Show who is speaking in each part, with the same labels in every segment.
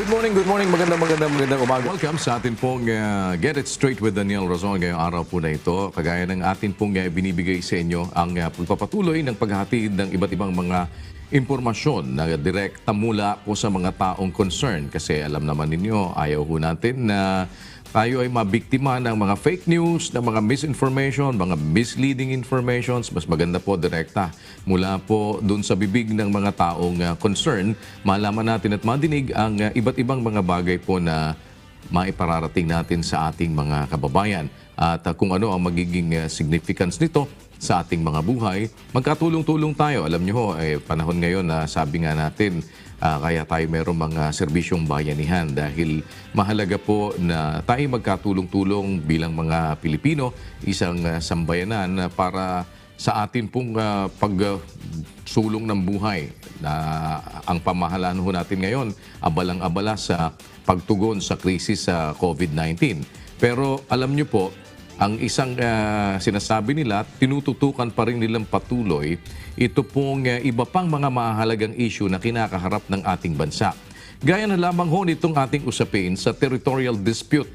Speaker 1: Magandang umaga. Welcome sa atin pong Get It Straight with Daniel Razon ngayong araw po na ito. Kagaya ng atin pong binibigay sa inyo ang pagpapatuloy ng paghahatid ng iba't ibang mga impormasyon na direkta mula po sa mga taong concern. Kasi alam naman ninyo, ayaw po natin na tayo ay mabiktima ng mga fake news, ng mga misinformation, mga misleading informations. Mas maganda po direkta mula po dun sa bibig ng mga taong concern. Malaman natin at madinig ang iba't ibang mga bagay po na maipararating natin sa ating mga kababayan. At kung ano ang magiging significance nito sa ating mga buhay, magkatulong-tulong tayo. Alam nyo ho, panahon ngayon na sabi nga natin, kaya tayo mayroong mga serbisyong bayanihan dahil mahalaga po na tayo magkatulong-tulong bilang mga Pilipino, isang sambayanan para sa atin pong pagsulong ng buhay na ang pamahalaan ho natin ngayon abalang-abala sa pagtugon sa krisis sa COVID-19. Pero alam nyo po, ang isang sinasabi nila, tinututukan pa rin nilang patuloy, ito pong iba pang mga mahalagang issue na kinakaharap ng ating bansa. Gaya na lamang ho nitong ating usapin sa territorial dispute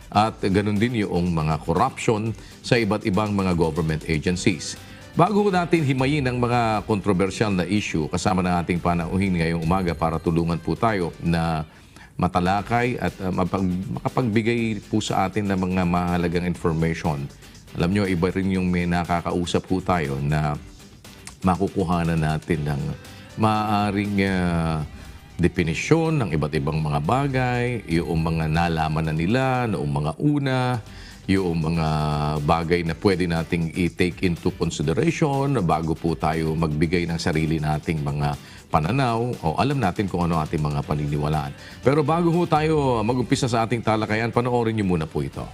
Speaker 1: at ganun din yung mga corruption sa iba't ibang mga government agencies. Bago natin himayin ang mga kontrobersyal na issue, kasama ng ating panauhin ngayong umaga para tulungan po tayo na matalakay at makapagbigay po sa atin ng mga mahalagang information. Alam nyo, iba rin yung may nakakausap po tayo na makukuhanan natin ng maaaring definisyon ng iba't ibang mga bagay, yung mga nalaman na nila, noong mga una, yung mga bagay na pwede nating i-take into consideration bago po tayo magbigay ng sarili nating mga pananaw o alam natin kung ano ating mga paniniwalaan. Pero bago ho tayo mag-umpisa sa ating talakayan, panoorin niyo muna po ito.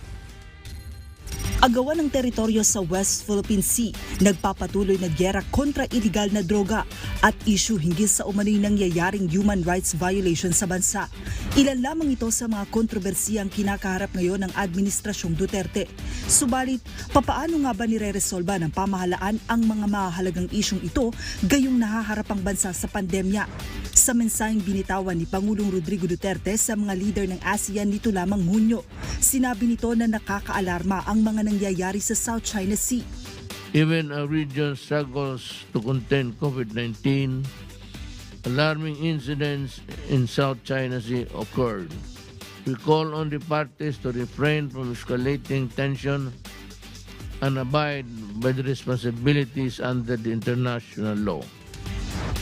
Speaker 2: Agawan ng teritoryo sa West Philippine Sea, nagpapatuloy na gyera kontra iligal na droga at issue hinggil sa umano'y nangyayaring human rights violation sa bansa. Ilan lamang ito sa mga kontrobersiyang kinakaharap ngayon ng Administrasyong Duterte. Subalit, papaano nga ba nire-resolba ng pamahalaan ang mga mahalagang isyong ito gayong nahaharap ang bansa sa pandemya? Sa mensaheng binitawan ni Pangulong Rodrigo Duterte sa mga leader ng ASEAN nito lamang Hunyo, sinabi nito na nakakaalarma ang mga nangyayari sa South China Sea.
Speaker 3: Even our region struggles to contain COVID-19, alarming incidents in South China Sea occurred. We call on the parties to refrain from escalating tension and abide by the responsibilities under the international law.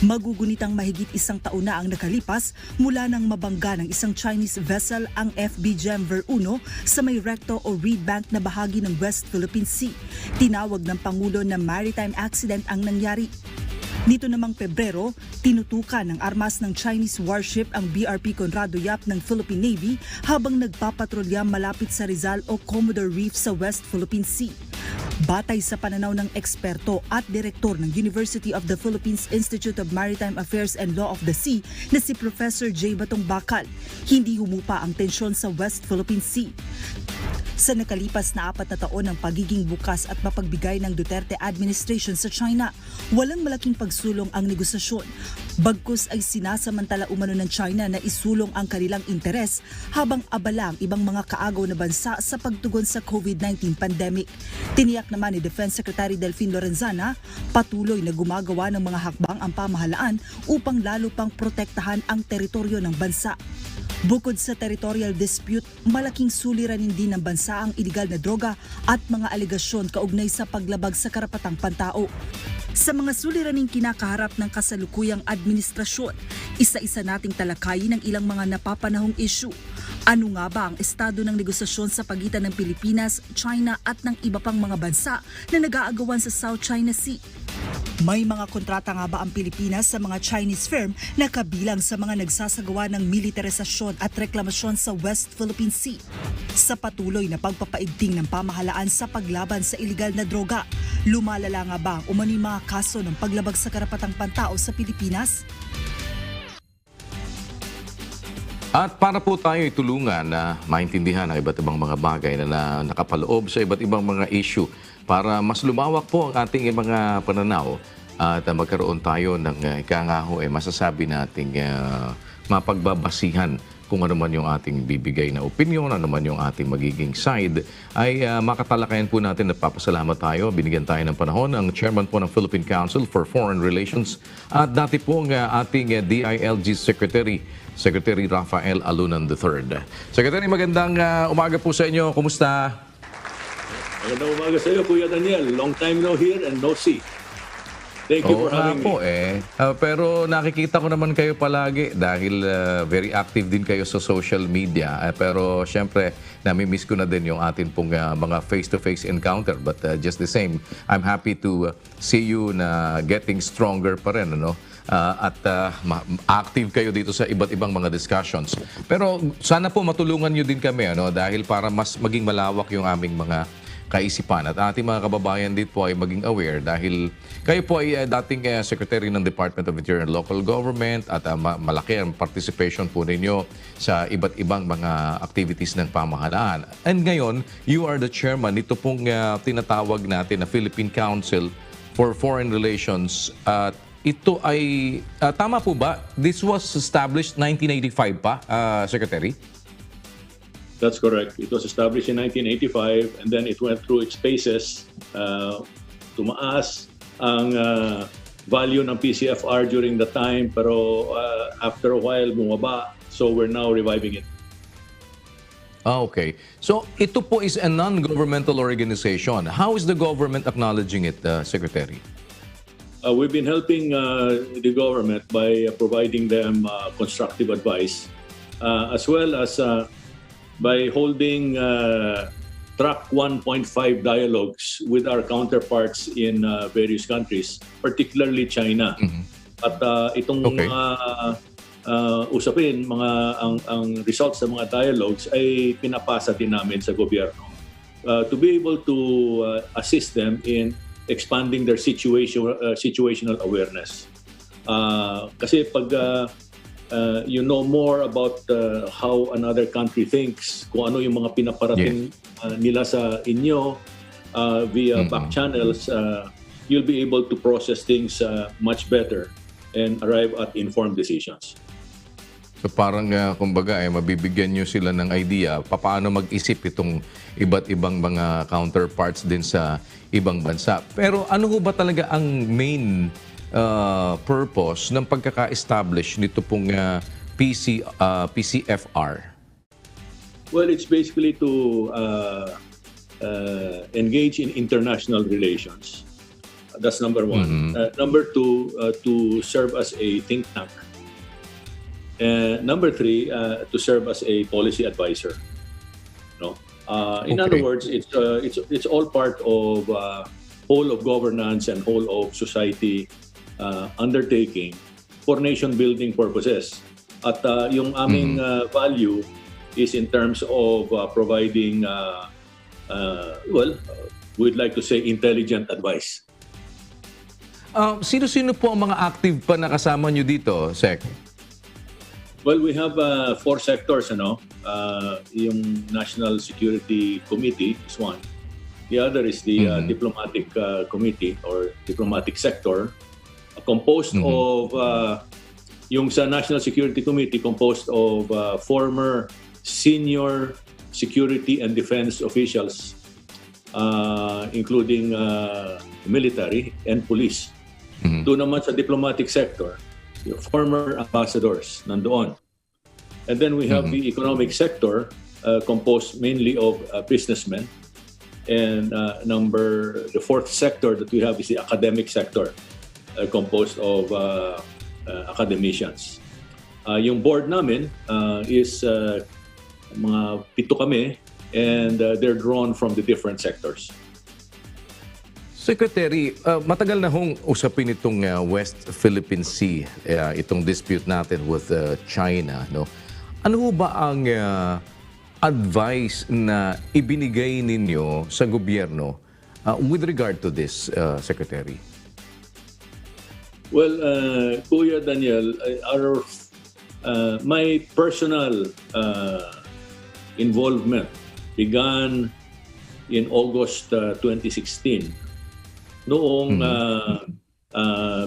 Speaker 2: Magugunitang mahigit isang taon na ang nakalipas mula nang mabangga ng isang Chinese vessel ang FB Gemver 1 sa may recto o reed bank na bahagi ng West Philippine Sea. Tinawag ng Pangulo na maritime accident ang nangyari. Nito namang Pebrero, tinutukan ng armas ng Chinese warship ang BRP Conrado Yap ng Philippine Navy habang nagpapatrolya malapit sa Rizal o Commodore Reef sa West Philippine Sea. Batay sa pananaw ng eksperto at direktor ng University of the Philippines Institute of Maritime Affairs and Law of the Sea na si Professor J. Batong Bakal, hindi humupa ang tensyon sa West Philippine Sea. Sa nakalipas na 4 na taon ng pagiging bukas at mapagbigay ng Duterte administration sa China, walang malaking pagsulong ang negosasyon. Bagkus ay sinasamantala umano ng China na isulong ang kanilang interes habang abala ang ibang mga kaagaw na bansa sa pagtugon sa COVID-19 pandemic. Tiniyak naman ni Defense Secretary Delfin Lorenzana, patuloy na gumagawa ng mga hakbang ang pamahalaan upang lalo pang protektahan ang teritoryo ng bansa. Bukod sa territorial dispute, malaking suliranin din ng bansa ang iligal na droga at mga alegasyon kaugnay sa paglabag sa karapatang pantao. Sa mga suliraning kinakaharap ng kasalukuyang administrasyon, isa-isa nating talakayin ang ilang mga napapanahong issue. Ano nga ba ang estado ng negosasyon sa pagitan ng Pilipinas, China at ng iba pang mga bansa na nag-aagawan sa South China Sea? May mga kontrata nga ba ang Pilipinas sa mga Chinese firm na kabilang sa mga nagsasagawa ng militarisasyon at reklamasyon sa West Philippine Sea? Sa patuloy na pagpapaigting ng pamahalaan sa paglaban sa iligal na droga, lumalala nga ba ang umano'y mga kaso ng paglabag sa karapatang pantao sa Pilipinas?
Speaker 1: At para po tayo itulungan na maintindihan ang iba't ibang mga bagay na nakapaloob sa iba't ibang mga issue para mas lumawak po ang ating mga pananaw at magkaroon tayo ng masasabi nating mapagbabasihan kung ano man yung ating bibigay na opinion, ano man yung ating magiging side, ay makatalakayan po natin. Nagpapasalamat tayo. Binigyan tayo ng panahon ang chairman po ng Philippine Council for Foreign Relations at dati pong ating DILG Secretary RAFAEL ALUNAN III. Secretary, magandang umaga po sa inyo. Kumusta?
Speaker 4: Magandang umaga sa iyo, Kuya Daniel. Long time no hear and no see. Thank you for having me.
Speaker 1: Pero nakikita ko naman kayo palagi dahil very active din kayo sa social media. Pero syempre, nami-miss ko na din yung atin pong mga face-to-face encounter. But just the same, I'm happy to see you na getting stronger pa rin. Ano? At active kayo dito sa iba't ibang mga discussions. Pero sana po matulungan nyo din kami dahil para mas maging malawak yung aming mga kaisipan at ating mga kababayan dito po ay maging aware dahil kayo po ay dating Secretary ng Department of Interior and Local Government at malaki ang participation po ninyo sa iba't ibang mga activities ng pamahalaan. And ngayon, you are the chairman nito pong tinatawag natin na Philippine Council for Foreign Relations. Ito ay, tama po ba? This was established 1985 pa, Secretary?
Speaker 4: That's correct. It was established in 1985 and then it went through its phases. Tumaas ang value ng PCFR during the time pero after a while bumaba. So we're now reviving it.
Speaker 1: Okay. So ito po is a non-governmental organization. How is the government acknowledging it, Secretary?
Speaker 4: We've been helping the government by providing them constructive advice as well as by holding track 1.5 dialogues with our counterparts in various countries, particularly China. At itong mga usapin, ang results sa mga dialogues ay pinapasa din namin sa gobyerno to be able to assist them in expanding their situational awareness. Kasi pag you know more about how another country thinks, kung ano yung mga pinaparating nila sa inyo via back channels, you'll be able to process things much better and arrive at informed decisions.
Speaker 1: So parang kumbaga mabibigyan nyo sila ng idea paano mag-isip itong iba't ibang mga counterparts din sa ibang bansa. Pero ano ho ba talaga ang main purpose ng pagkaka-establish nito pong PCFR?
Speaker 4: Well, it's basically to engage in international relations. That's number one. Number two, to serve as a think tank. And number three, to serve as a policy advisor. No? In other words, it's all part of whole of governance and whole of society undertaking for nation-building purposes. At yung aming value is in terms of providing, we'd like to say intelligent advice.
Speaker 1: Sino-sino po ang mga active pa na kasama nyo dito, Sec?
Speaker 4: Well, we have 4 sectors, yung National Security Committee is one. The other is the Diplomatic Committee or Diplomatic Sector, composed of, yung sa National Security Committee, composed of former senior security and defense officials, including military and police. Doon naman sa Diplomatic Sector, former ambassadors nandoon. And then we have the Economic Sector, composed mainly of businessmen. And the 4th sector that we have is the Academic Sector, composed of academicians. Yung board namin is mga 7 kami and they're drawn from the different sectors.
Speaker 1: Secretary, matagal na hong usapin itong West Philippine Sea, itong dispute natin with China. No? Ano ba ang advice na ibinigay ninyo sa gobyerno with regard to this, Secretary?
Speaker 4: Well, Kuya Daniel, my personal involvement began in August 2016. Noong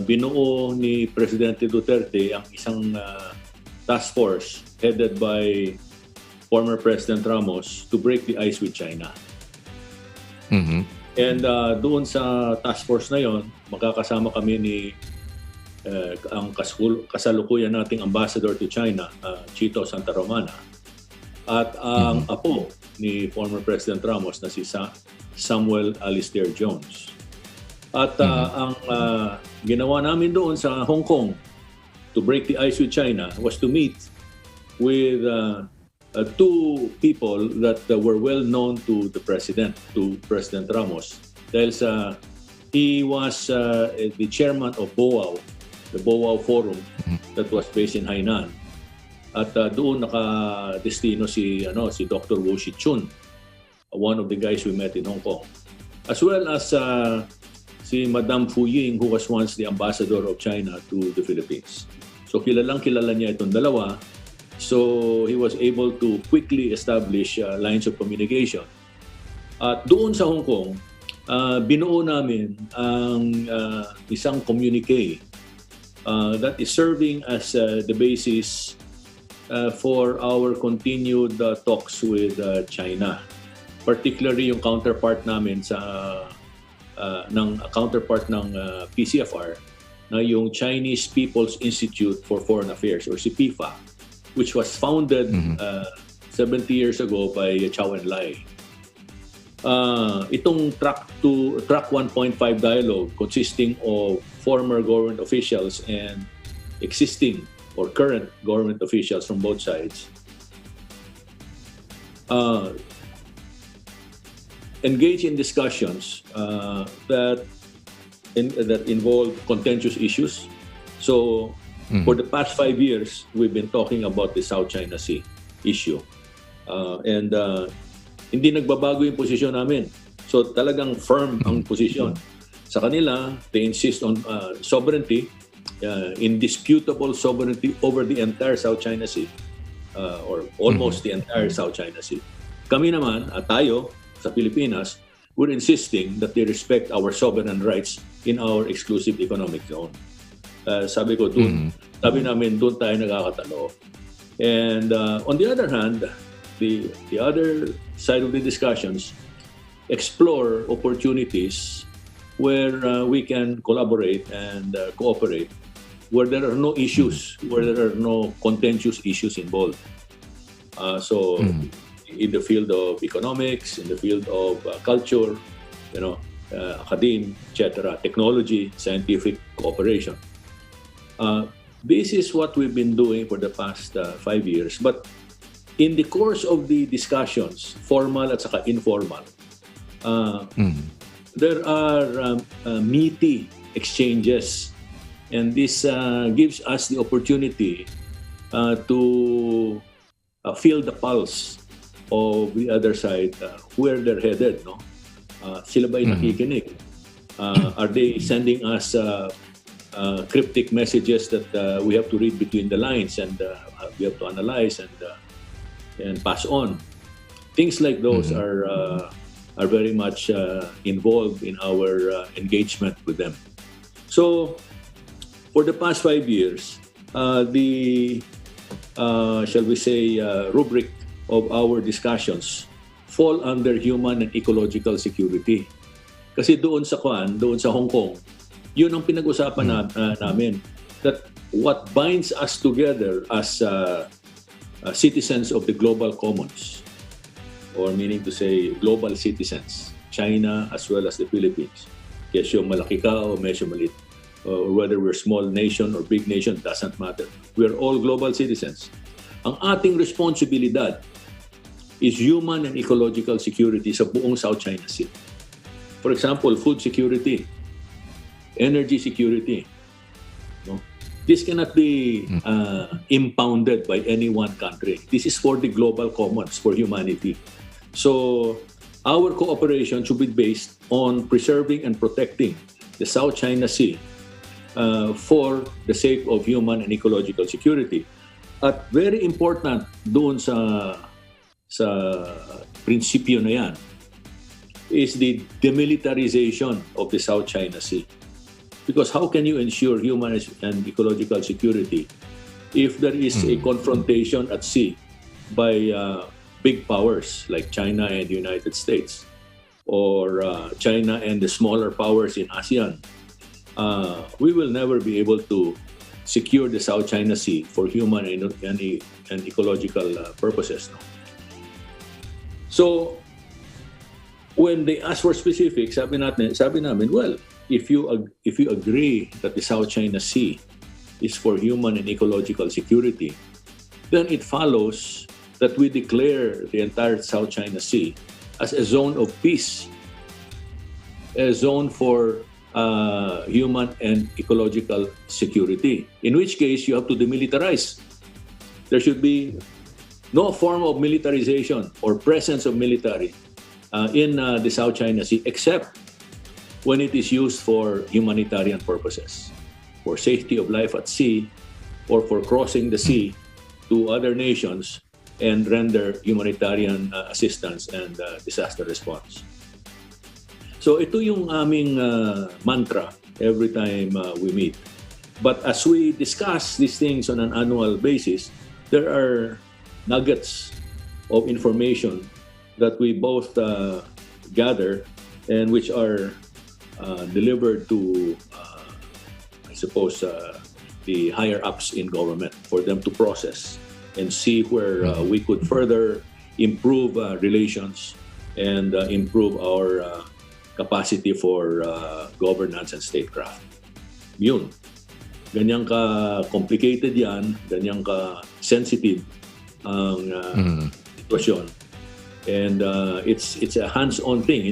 Speaker 4: binuo ni Presidente Duterte ang isang task force headed by former President Ramos to break the ice with China. And doon sa task force na yon, magkakasama kami ni ang kasalukuyan nating ambassador to China, Chito Santa Romana, at ang apo ni former President Ramos na si Samuel Alistair Jones. At ang ginawa namin doon sa Hong Kong to break the ice with China was to meet with two people that were well known to the President, to President Ramos. Dahil he was the chairman of BOAO, the BOAO Forum that was based in Hainan. At doon nakadestino si Dr. Wu Shichun, one of the guys we met in Hong Kong. As well as si Madame Fu Ying, who was once the ambassador of China to the Philippines. So kilala niya itong dalawa. So he was able to quickly establish lines of communication. At doon sa Hong Kong, binuo namin ang isang communique that is serving as the basis for our continued talks with China. Particularly yung counterpart namin ng PCFR na yung Chinese People's Institute for Foreign Affairs or si PIFA, which was founded 70 years ago by Chow Enlai. Itong track 1.5 dialogue consisting of former government officials and existing or current government officials from both sides engage in discussions that involve contentious issues. So for the past 5 years, we've been talking about the South China Sea issue. And hindi nagbabago yung posisyon namin. So talagang firm ang posisyon. Sa kanila, they insist on sovereignty, indisputable sovereignty over the entire South China Sea, or almost the entire South China Sea. Kami naman, at tayo, sa Pilipinas, we're insisting that they respect our sovereign rights in our exclusive economic zone. Sabi ko, sabi namin, doon tayo nagkakatalo. And on the other hand, the other side of the discussions explore opportunities where we can collaborate and cooperate, where there are no issues, where there are no contentious issues involved. In the field of economics, in the field of culture, academia, etc., technology, scientific cooperation. This is what we've been doing for the past 5 years. But in the course of the discussions, formal at saka informal, there are meaty exchanges, and this gives us the opportunity to feel the pulse of the other side, where they're headed. Sila ba'y nakikinig? Are they sending us cryptic messages that we have to read between the lines and we have to analyze and pass on? Things like those are very much involved in our engagement with them. So, for the past 5 years, the shall we say rubric of our discussions fall under human and ecological security. Kasi doon sa Hong Kong, yun ang pinag-usapan namin, that what binds us together as citizens of the global commons, or meaning to say global citizens, China as well as the Philippines. Kesyo malaki ka o medyo maliit, or whether we're small nation or big nation, doesn't matter. We're all global citizens. Ang ating responsibilidad is human and ecological security sa buong South China Sea. For example, food security, energy security. This cannot be impounded by any one country. This is for the global commons, for humanity. So our cooperation should be based on preserving and protecting the South China Sea for the sake of human and ecological security. At very important doon sa prinsipyo na yan is the demilitarization of the South China Sea. Because how can you ensure human and ecological security if there is a confrontation at sea by big powers like China and the United States, or China and the smaller powers in ASEAN, we will never be able to secure the South China Sea for human and ecological purposes. No? So, when they ask for specifics, sabi namin, well, if you agree that the South China Sea is for human and ecological security, then it follows that we declare the entire South China Sea as a zone of peace, a zone for human and ecological security, in which case you have to demilitarize. There should be no form of militarization or presence of military in the South China Sea, except when it is used for humanitarian purposes, for safety of life at sea, or for crossing the sea to other nations and render humanitarian assistance and disaster response. So ito yung aming mantra every time we meet. But as we discuss these things on an annual basis, there are nuggets of information that we both gather and which are delivered to, I suppose, the higher-ups in government for them to process and see where we could further improve relations and improve our capacity for governance and statecraft. Yun. Ganyang ka-complicated yan, ganyang ka-sensitive ang sitwasyon. And it's a hands-on thing.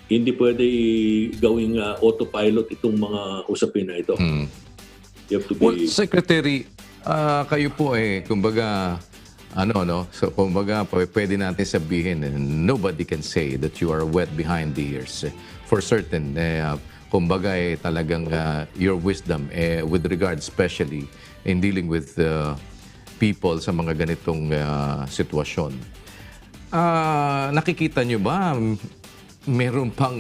Speaker 4: Hindi pwede gawing autopilot itong mga usapin na ito. You have to be...
Speaker 1: Well, Secretary, kayo po kumbaga, so kumbaga pwede natin sabihin, nobody can say that you are wet behind the ears. For certain, kumbaga talagang your wisdom with regard especially in dealing with people sa mga ganitong sitwasyon. Nakikita nyo ba meron pang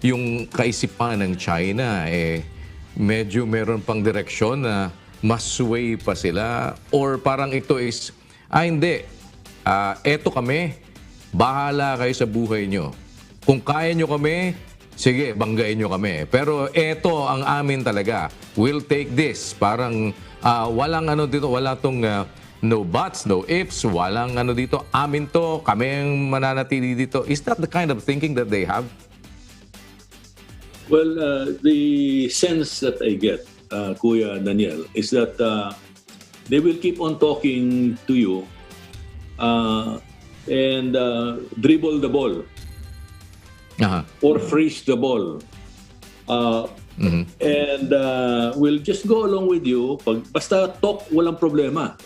Speaker 1: yung kaisipan ng China medyo meron pang direksyon na mas sway pa sila, or parang ito is hindi, eto kami, bahala kayo sa buhay nyo, kung kaya nyo kami, sige, banggain nyo kami, pero eto ang amin talaga, we'll take this. Parang walang dito, wala tong no buts, no ifs, walang dito, amin to, kami ang mananatili dito. Is that the kind of thinking that they have?
Speaker 4: Well, the sense that I get, Kuya Daniel, is that they will keep on talking to you and dribble the ball or freeze the ball. And we'll just go along with you. Basta talk, walang problema.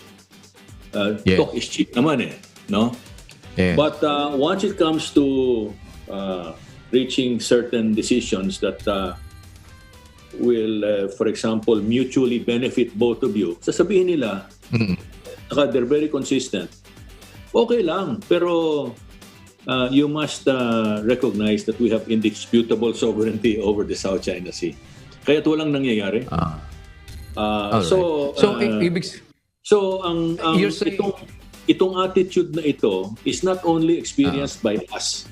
Speaker 4: Talk is cheap naman no? Yeah. But once it comes to reaching certain decisions that will, for example, mutually benefit both of you, sasabihin nila, they're very consistent, okay lang, pero you must recognize that we have indisputable sovereignty over the South China Sea. Kaya't walang nangyayari. So itong attitude na ito is not only experienced by us,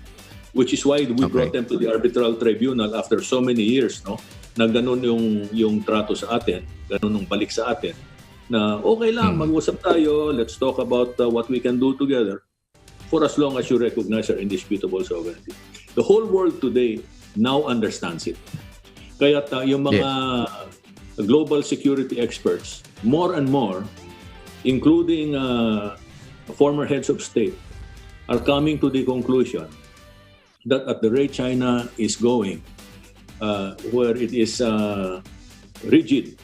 Speaker 4: which is why we brought them to the arbitral tribunal after so many years, no? Na ganun yung trato sa atin, ganun yung balik sa atin, na okay lang, mag-usap tayo, let's talk about what we can do together for as long as you recognize our indisputable sovereignty. The whole world today now understands it. Kaya yung mga global security experts, more and more, including former heads of state, are coming to the conclusion that at the rate China is going, where it is rigid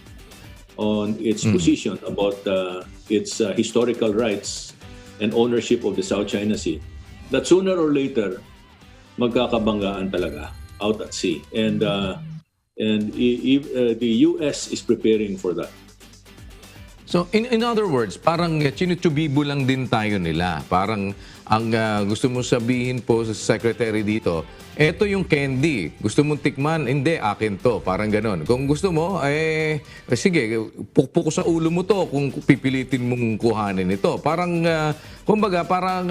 Speaker 4: on its position about its historical rights and ownership of the South China Sea, that sooner or later, magkakabanggaan talaga out at sea. And the US is preparing for that.
Speaker 1: So, in other words, parang chinutubibo lang din tayo nila. Parang ang gusto mo sabihin po sa secretary dito, eto yung candy. Gusto mong tikman? Hindi, akin to. Parang ganon. Kung gusto mo, sige, pukpuk sa ulo mo to kung pipilitin mong kuhanin ito. Parang, kumbaga, parang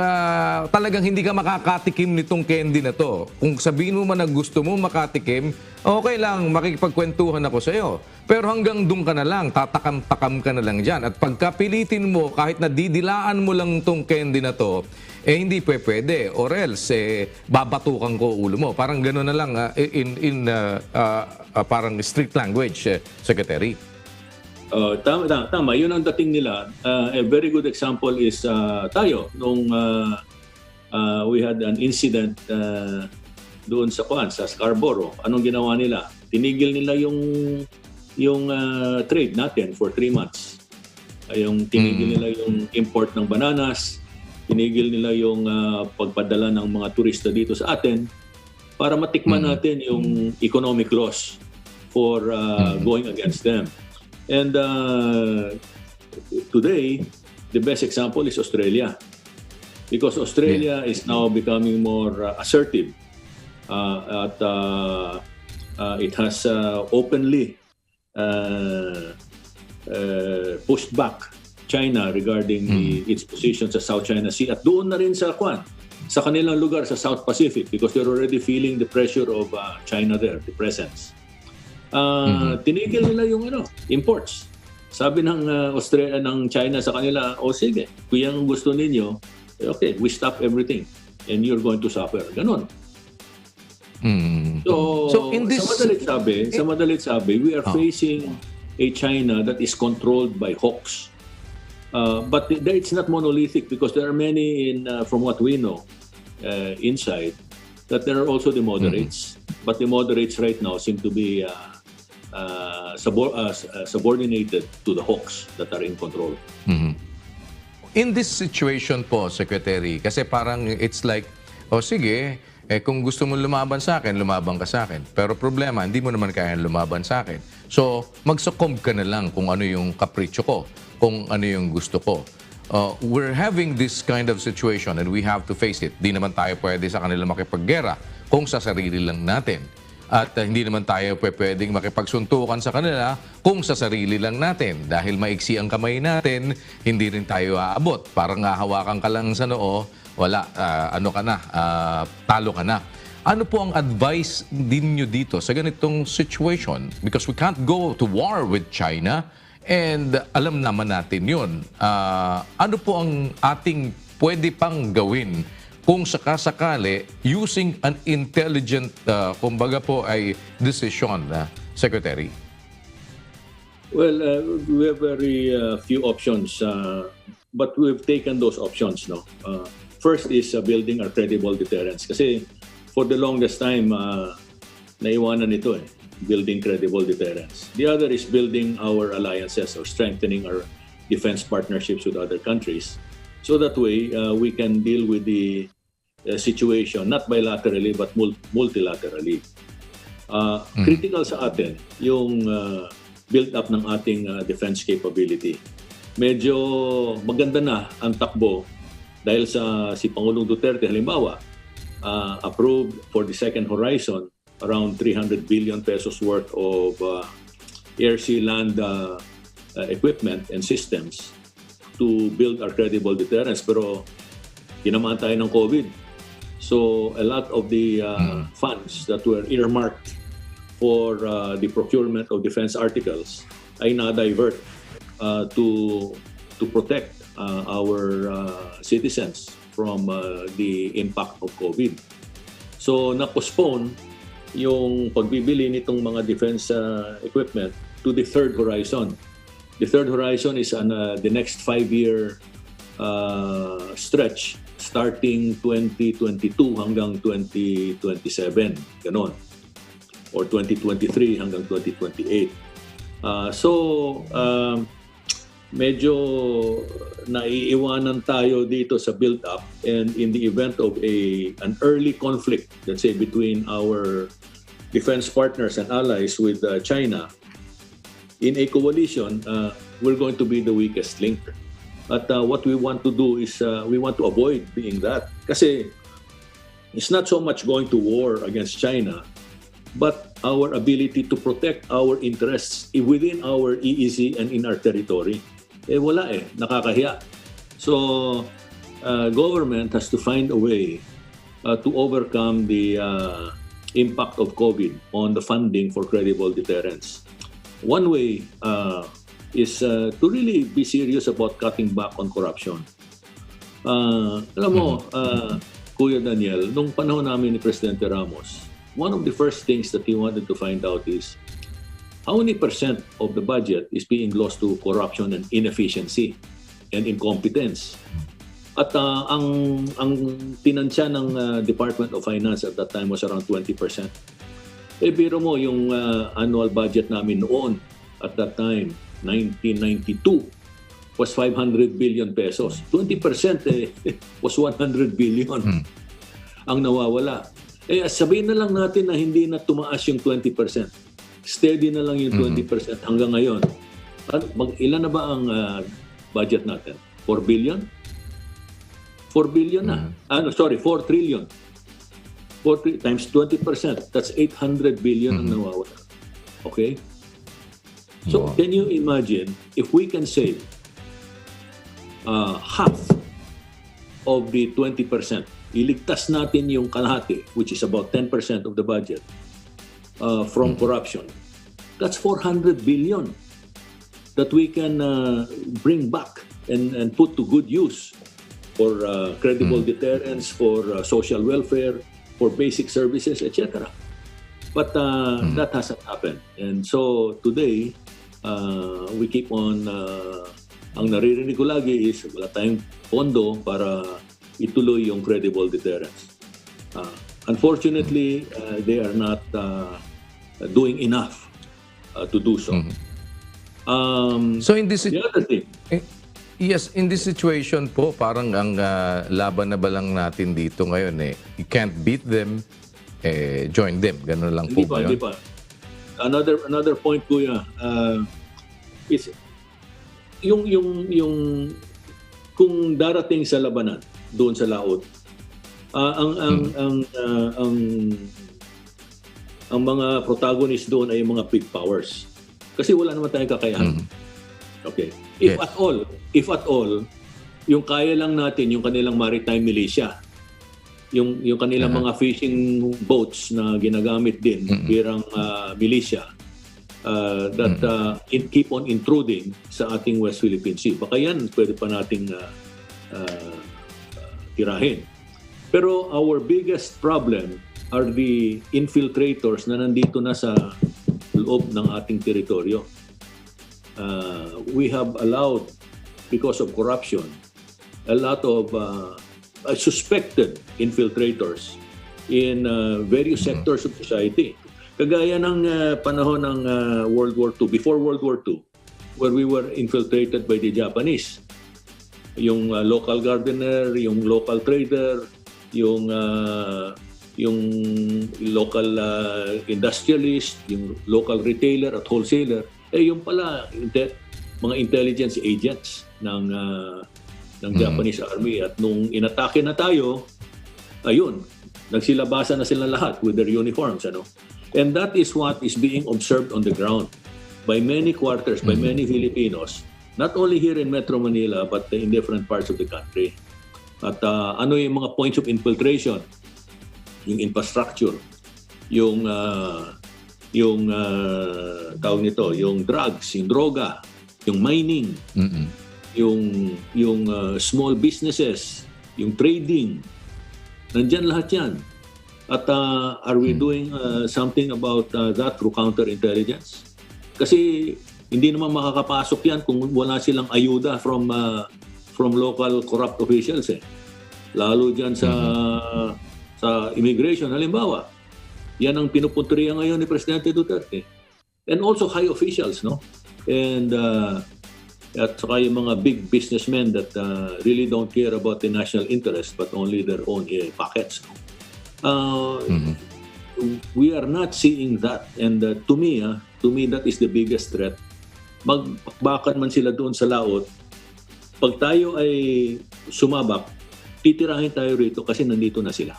Speaker 1: talagang hindi ka makakatikim nitong candy na to. Kung sabihin mo man na gusto mo makatikim, okay lang, makikipagkwentuhan ako sa'yo. Pero hanggang doon ka na lang, tatakam-takam ka na lang dyan. At pagkapilitin mo, kahit na didilaan mo lang tong candy na to, hindi pwede. Or else, babatukan ko ulo mo. Parang gano'n na lang parang street language, Secretary.
Speaker 4: Tama. Yun ang dating nila. A very good example is tayo. Nung we had an incident doon sa Scarborough. Anong ginawa nila? Tinigil nila yung trade natin for 3 months. Tinigil nila yung import ng bananas, tinigil nila yung pagpadala ng mga turista dito sa atin para matikman natin yung economic loss for going against them. And today, the best example is Australia. Because Australia is now becoming more assertive at it has openly pushed back China regarding its position sa South China Sea at doon na rin sa kanilang lugar sa South Pacific because they're already feeling the pressure of China there, the presence. Tinigil nila yung imports. Sabi ng Australia, ng China sa kanila, sige, kung yung gusto ninyo, okay, we stop everything and you're going to suffer. Ganon. So in this, sa madalit sabi, we are facing a China that is controlled by hawks. But it's not monolithic because there are many from what we know inside, that there are also the moderates. But the moderates right now seem to be subordinated to the hawks that are in control.
Speaker 1: In this situation po, Secretary, kasi parang it's like, sige, kung gusto mo lumaban sa akin, lumaban ka sa akin. Pero problema, hindi mo naman kaya lumaban sa akin. So, magsukob ka na lang kung ano yung kapritsyo ko, kung ano yung gusto ko. We're having this kind of situation and we have to face it. Di naman tayo pwede sa kanila makipaggera kung sa sarili lang natin. At hindi naman tayo pwedeng makipagsuntukan sa kanila kung sa sarili lang natin. Dahil maiksi ang kamay natin, hindi rin tayo aabot. Parang hahawakan ka lang sa noo, wala, talo ka na. Ano po ang advice din nyo dito sa ganitong situation? Because we can't go to war with China and alam naman natin yun. Ano po ang ating pwede pang gawin kung sakasakali using an intelligent, kumbaga po ay decision, Secretary?
Speaker 4: Well, we have very few options, but we've taken those options. First is building our credible deterrence. Kasi for the longest time, naiwanan ito building credible deterrence. The other is building our alliances or strengthening our defense partnerships with other countries. So that way, we can deal with the situation, not bilaterally, but multilaterally. Critical sa atin, yung build-up ng ating defense capability. Medyo maganda na ang takbo dahil si Pangulong Duterte, halimbawa, approved for the second horizon around 300 billion pesos worth of air, sea, land equipment and systems to build our credible deterrence. Pero tinamaan tayo ng COVID. So a lot of the funds that were earmarked for the procurement of defense articles ay na-divert to protect our citizens from the impact of COVID. So na-postpone yung pagbibili nitong mga defense equipment to the third horizon. The third horizon is on the next 5-year stretch starting 2022 hanggang 2027, ganon. Or 2023 hanggang 2028. Medyo naiiwanan tayo dito sa build-up, and in the event of an early conflict, let's say between our defense partners and allies with China, in a coalition, we're going to be the weakest link. At what we want to do is we want to avoid being that. Kasi is not so much going to war against China, but our ability to protect our interests within our EEZ and in our territory. Wala nakakahiya. So, government has to find a way to overcome the impact of COVID on the funding for credible deterrence. One way is to really be serious about cutting back on corruption. Alam mo, Kuya Daniel, nung panahon namin ni Presidente Ramos, one of the first things that he wanted to find out is how many percent of the budget is being lost to corruption and inefficiency and incompetence. At ang tinansya ng Department of Finance at that time was around 20%. Biro mo yung annual budget namin noon at that time, 1992, was 500 billion pesos. 20% was 100 billion ang nawawala. Sabihin na lang natin na hindi na tumaas yung 20%. Steady na lang yung 20% hanggang ngayon. Ilan na ba ang budget natin? 4 billion? 4 billion na. 4 trillion. 4 times 20%. That's 800 billion ang nawawala. Okay? So, can you imagine if we can save half of the 20%, iligtas natin yung kalahati, which is about 10% of the budget, from corruption. That's 400 billion that we can bring back and put to good use for credible deterrence, for social welfare, for basic services, etc. But that hasn't happened. And so today, we keep on, ang naririnig ko lagi is wala tayong pondo para ituloy yung credible deterrence. Unfortunately, they are not doing enough to do so.
Speaker 1: So in this
Speaker 4: the other thing,
Speaker 1: yes, in this situation po, parang ang laban na ba lang natin dito ngayon you can't beat them, join them. Ganun lang po ba yun?
Speaker 4: Hindi pa. Another point, Kuya, is yung kung darating sa labanan doon sa laot, ang mga protagonist doon ay mga big powers. Kasi wala naman tayong kakayahan. Okay. If at all, yung kaya lang natin yung kanilang maritime militia, yung kanilang mga fishing boats na ginagamit din birang militia that keep on intruding sa ating West Philippine Sea. Baka yan pwede pa nating tirahin. Pero our biggest problem are the infiltrators na nandito na sa loob ng ating teritoryo. We have allowed, because of corruption, a lot of suspected infiltrators in various sectors of society. Kagaya ng panahon ng World War II, before World War II, where we were infiltrated by the Japanese. Yung local gardener, yung local trader, yung local industrialist, yung local retailer at wholesaler, yung pala mga intelligence agents ng Japanese Army. At nung inatake na tayo, ayun, nagsilabasan na sila lahat with their uniforms. And that is what is being observed on the ground by many quarters, by many Filipinos, not only here in Metro Manila, but in different parts of the country. At ano yung mga points of infiltration? Yung infrastructure, yung tawag nito, yung drugs, yung droga, yung mining, yung small businesses, yung trading. Nandyan lahat yan. At are we doing something about that through counterintelligence? Kasi hindi naman makakapasok yan kung wala silang ayuda from local corrupt officials. Lalo dyan sa immigration, halimbawa. Yan ang pinupunteriya ngayon ni Presidente Duterte. And also high officials, no? And at saka yung mga big businessmen that really don't care about the national interest but only their own pockets. We are not seeing that. And to me, that is the biggest threat. Magbakbakan man sila doon sa laot, pag tayo ay sumabak, titirahin tayo rito kasi nandito na sila.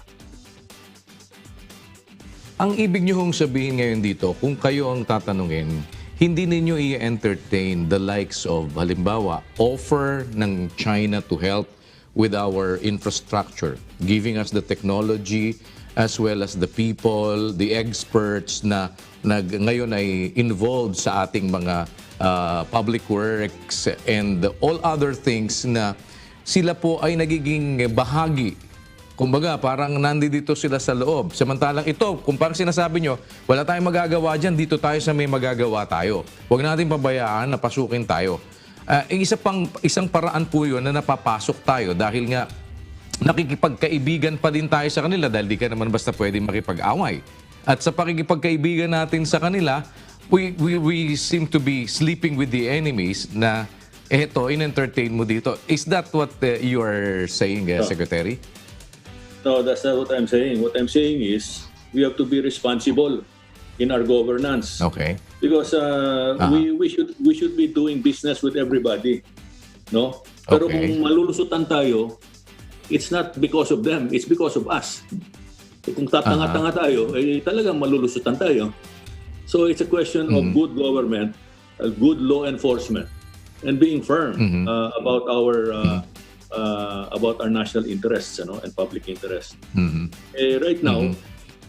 Speaker 1: ang ibig nyo hong sabihin ngayon dito, kung kayo ang tatanungin, hindi ninyo i-entertain the likes of, halimbawa, offer ng China to help with our infrastructure, giving us the technology as well as the people, the experts na ngayon ay involved sa ating mga public works and all other things na sila po ay nagiging bahagi. Kumbaga, parang nandito sila sa loob. Samantalang ito, kung parang sinasabi nyo, wala tayong magagawa dyan, dito tayo sa may magagawa tayo. Huwag natin pabayaan na pasukin tayo. Isang paraan po yun na napapasok tayo dahil nga nakikipagkaibigan pa din tayo sa kanila dahil di ka naman basta pwede makipag-away. At sa pakikipagkaibigan natin sa kanila, we seem to be sleeping with the enemies na eto, in-entertain mo dito. Is that what you are saying, Secretary?
Speaker 4: No, that's not what I'm saying. What I'm saying is we have to be responsible in our governance.
Speaker 1: Okay.
Speaker 4: Because we should be doing business with everybody, no? Pero
Speaker 1: Okay.
Speaker 4: kung malulusutan tayo, it's not because of them, it's because of us. Kung tatanga-tanga tayo, eh talagang malulusutan tayo. So it's a question of good government, good law enforcement, and being firm about our national interests, and public interests. Right now,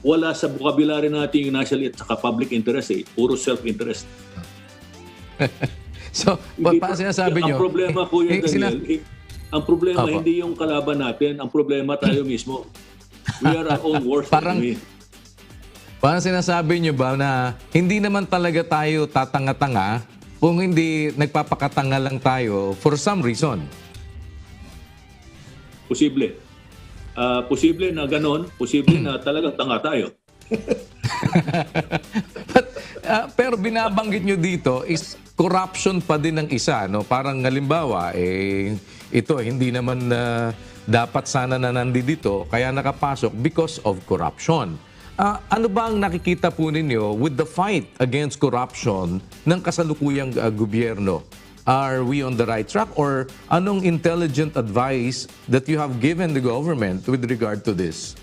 Speaker 4: wala sa vocabulary natin yung national at saka public interest, puro self-interest.
Speaker 1: So, paano sinasabi nyo?
Speaker 4: Ang problema, Kuya Daniel, ang problema hindi yung kalaban natin, ang problema tayo mismo. We are our own worst enemy.
Speaker 1: Parang sinasabi nyo ba na hindi naman talaga tayo tatanga-tanga kung hindi nagpapakatanga lang tayo for some reason?
Speaker 4: Posible. Posible na ganon, posible na talagang tanga tayo.
Speaker 1: Pero binabanggit nyo dito is corruption pa din ng isa, no? Parang halimbawa, ito hindi naman dapat sana na nandito kaya nakapasok because of corruption. Ano ba ang nakikita po ninyo with the fight against corruption ng kasalukuyang gobyerno? Are we on the right track or anong intelligent advice that you have given the government with regard to this?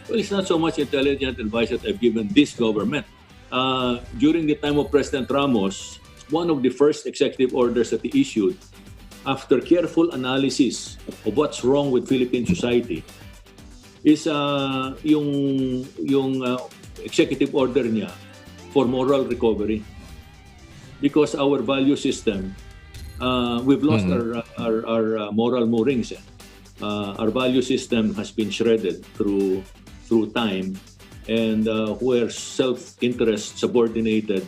Speaker 4: Well, it's not so much intelligent advice that I've given this government. During the time of President Ramos, one of the first executive orders that he issued, after careful analysis of what's wrong with Philippine society, is yung executive order niya for moral recovery. Because our value system, we've lost our moral moorings. Our value system has been shredded through time, and where self-interest subordinated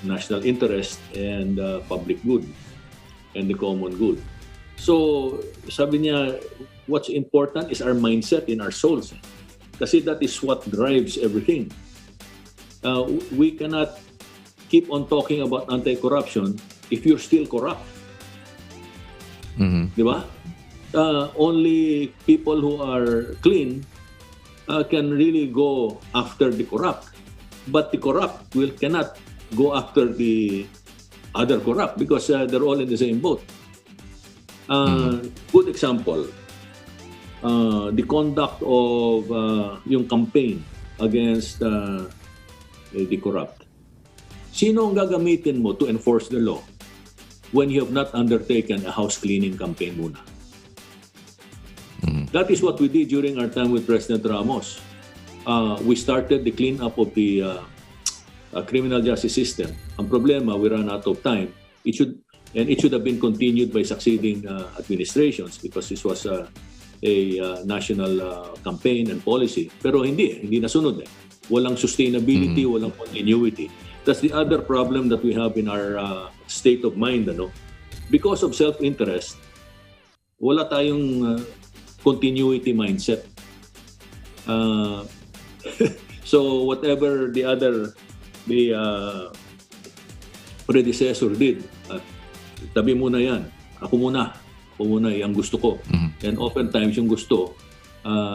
Speaker 4: national interest and public good and the common good. So, sabi niya, what's important is our mindset in our souls. Kasi that is what drives everything. We cannot keep on talking about anti-corruption if you're still corrupt. Di ba? Only people who are clean can really go after the corrupt. But the corrupt cannot go after the other corrupt because they're all in the same boat. Good example, the conduct of yung campaign against the corrupt. Sino ang gagamitin mo to enforce the law when you have not undertaken a house cleaning campaign muna? That is what we did during our time with President Ramos. We started the cleanup of the criminal justice system. Ang problema, we ran out of time. It should have been continued by succeeding administrations because this was a national campaign and policy. Pero hindi nasunod. Walang sustainability, walang continuity. That's the other problem that we have in our state of mind. Because of self-interest, wala tayong continuity mindset. So whatever the predecessor did, tabi muna yan. Ako muna yung gusto ko. And oftentimes yung gusto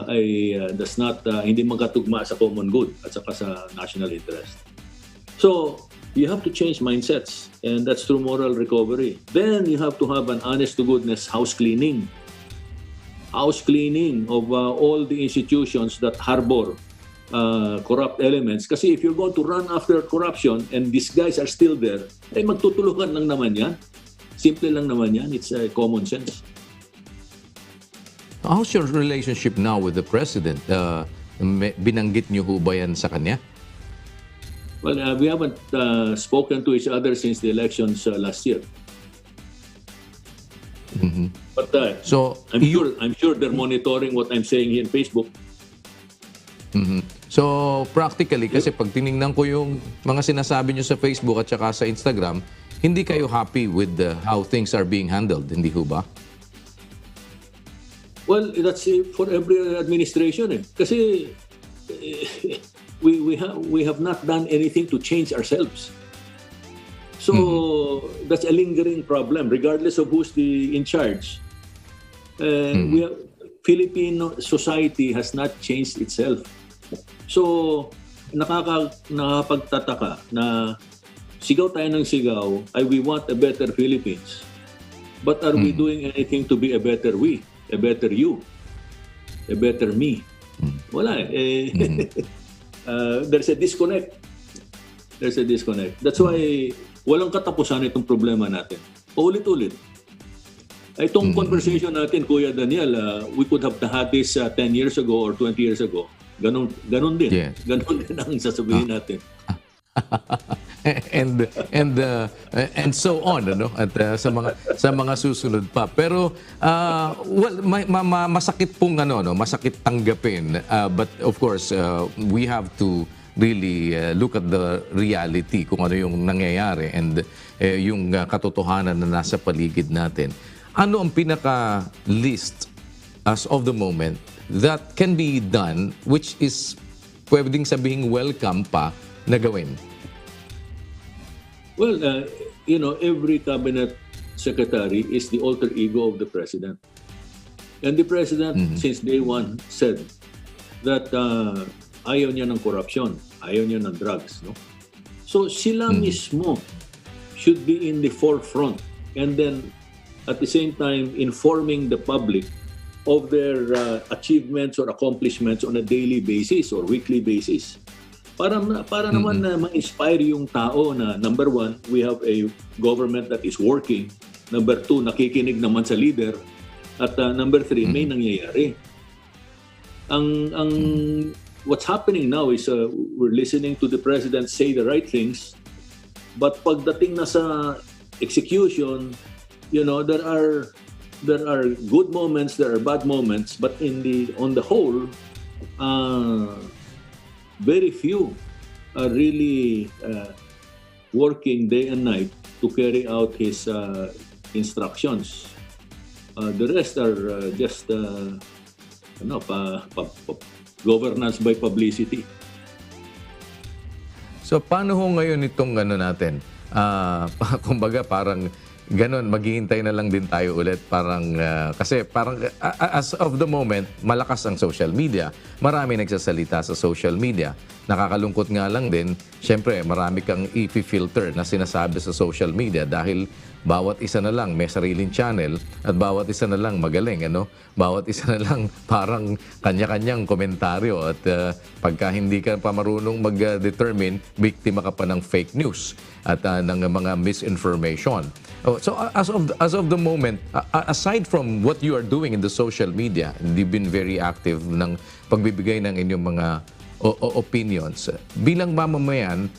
Speaker 4: ay does not, hindi magkatugma sa common good at saka sa national interest. So, you have to change mindsets, and that's through moral recovery. Then, you have to have an honest-to-goodness house cleaning. house cleaning of all the institutions that harbor corrupt elements. Kasi if you're going to run after corruption and these guys are still there, ay magtutulungan lang naman yan. Simple lang naman yan. It's common sense.
Speaker 1: How's your relationship now with the president? Binanggit niyo ho ba yan sa kanya?
Speaker 4: Well, we haven't spoken to each other since the elections last year. But
Speaker 1: So,
Speaker 4: I'm sure they're monitoring what I'm saying here in Facebook.
Speaker 1: So, practically, kasi pag tinignan ko yung mga sinasabi nyo sa Facebook at saka sa Instagram, hindi kayo happy with how things are being handled, hindi ho ba?
Speaker 4: Well, that's for every administration. Kasi we have not done anything to change ourselves. So that's a lingering problem, regardless of who's in charge. Philippine society has not changed itself. So nakapagtataka na sigaw tayo ng sigaw, we want a better Philippines. But are we doing anything to be a better we, a better you, a better me? Wala eh. There's a disconnect. There's a disconnect. That's why walang katapusan itong problema natin. Paulit-ulit. Itong conversation natin, Kuya Daniel, we could have had this 10 years ago or 20 years ago. Ganon din.
Speaker 1: Yeah.
Speaker 4: Ganon din ang sasabihin natin.
Speaker 1: and so on, ano, at sa mga susunod pa. Pero masakit pong masakit tanggapin, but of course we have to really look at the reality kung ano yung nangyayari and yung katotohanan na nasa paligid natin. Ano ang pinaka list as of the moment that can be done, which is pwedeng sabihing welcome pa na gawin?
Speaker 4: Well, every cabinet secretary is the alter ego of the president. And the president, since day one, said that ayaw niya ng corruption, ayaw niya ng drugs. No? So sila mismo should be in the forefront and then at the same time informing the public of their achievements or accomplishments on a daily basis or weekly basis. Para naman na ma-inspire yung tao na number one, we have a government that is working. Number two, nakikinig naman sa leader. At number three, may nangyayari. What's happening now is we're listening to the president say the right things, but pagdating na sa execution, there are good moments, there are bad moments, but on the whole, very few are really working day and night to carry out his instructions. The rest are just governance by publicity.
Speaker 1: So paano ho ngayon itong natin? Kumbaga parang ganon, maghihintay na lang din tayo ulit. Kasi parang as of the moment, malakas ang social media. Marami nagsasalita sa social media. Nakakalungkot nga lang din, syempre marami kang i-filter na sinasabi sa social media dahil bawat isa na lang may sariling channel at bawat isa na lang magaling. Bawat isa na lang parang kanya-kanyang komentaryo at pagka hindi ka pa marunong mag-determine, biktima ka pa ng fake news at ng mga misinformation. So as of the moment, aside from what you are doing in the social media, you've been very active ng pagbibigay ng inyong mga opinions. Bilang mamamayan,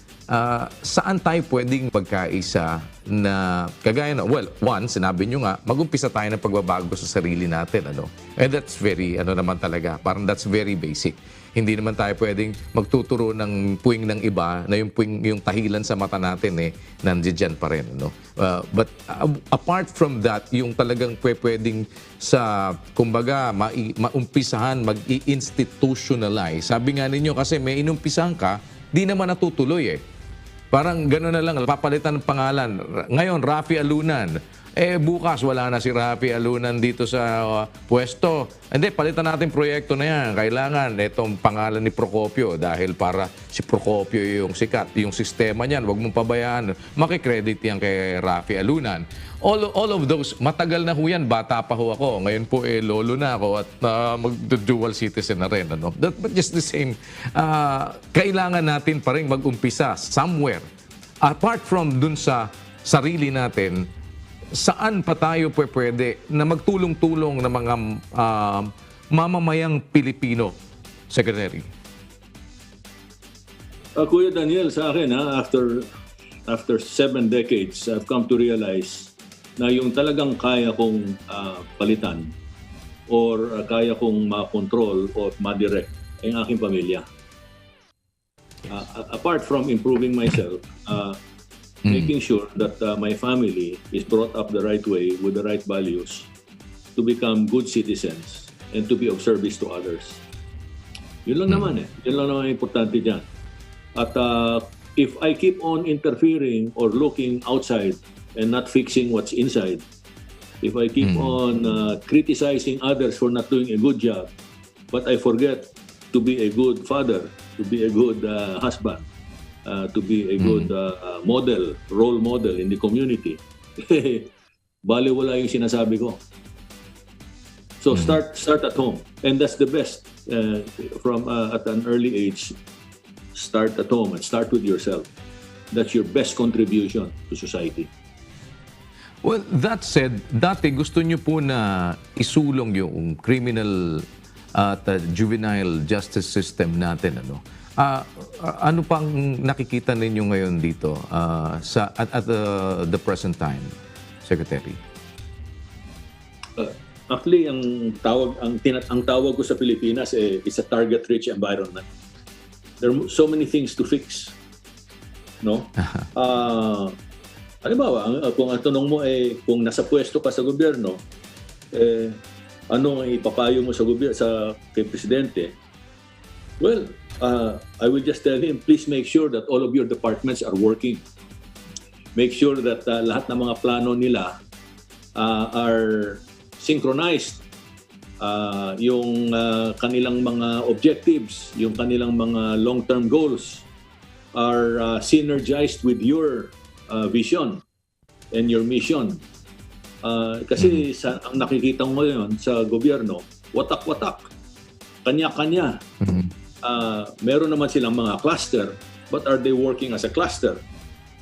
Speaker 1: saan tayo pwedeng pagkaisa na kagaya na, well, one, sinabi nyo nga, mag-umpisa tayo ng pagbabago sa sarili natin. And that's very, naman talaga, parang that's very basic. Hindi naman tayo pwedeng magtuturo ng puwing ng iba na yung tahilan sa mata natin nandiyan pa rin. But apart from that, yung talagang pwedeng sa, kumbaga, maumpisahan, mag-i-institutionalize. Sabi nga ninyo kasi may inumpisahan ka, di naman natutuloy Parang gano'n na lang, papalitan ng pangalan. Ngayon, Rafi ALUNAN. bukas wala na si Rafi Alunan dito sa pwesto. Hindi, palitan natin proyekto na yan. Kailangan itong pangalan ni Procopio dahil para si Procopio yung sikat, yung sistema niyan. Huwag mong pabayaan. Makikredit yan kay Rafi Alunan. All of those, matagal na ho yan. Bata pa ho ako. Ngayon po lolo na ako at mag-dual citizen na rin. Ano? But just the same, kailangan natin pa rin mag-umpisa somewhere. Apart from dun sa sarili natin, saan pa tayo pwede na magtulong-tulong ng mga mamamayang Pilipino, Secretary?
Speaker 4: Kuya Daniel, sa akin, after 7 decades, I've come to realize na yung talagang kaya kong palitan or kaya kong makontrol o madirect ay ang aking pamilya. Apart from improving myself, making sure that my family is brought up the right way with the right values to become good citizens and to be of service to others. Yun lang naman Yun lang naman importante dyan. At if I keep on interfering or looking outside and not fixing what's inside, if I keep on criticizing others for not doing a good job, but I forget to be a good father, to be a good husband, to be a good role model in the community, baliwala yung sinasabi ko. So start at home, and that's the best. From at an early age, start at home and start with yourself. That's your best contribution to society.
Speaker 1: Well, that said, dati gusto nyo po na isulong yung criminal at juvenile justice system natin, ano? Ano pang nakikita ninyo ngayon dito at the present time, Secretary?
Speaker 4: Actually, ang tawag ko sa Pilipinas is a target-rich environment. There are so many things to fix, no? Halimbawa, kung ang tanong mo kung nasa pwesto ka sa gobyerno, ano ang ipapayo mo kay Presidente? Well, I will just tell him, please make sure that all of your departments are working. Make sure that lahat ng mga plano nila are synchronized. Yung kanilang mga objectives, yung kanilang mga long-term goals are synergized with your vision and your mission. Kasi ang nakikita mo ngayon sa gobyerno, watak-watak, kanya-kanya. Meron naman silang mga cluster, but are they working as a cluster?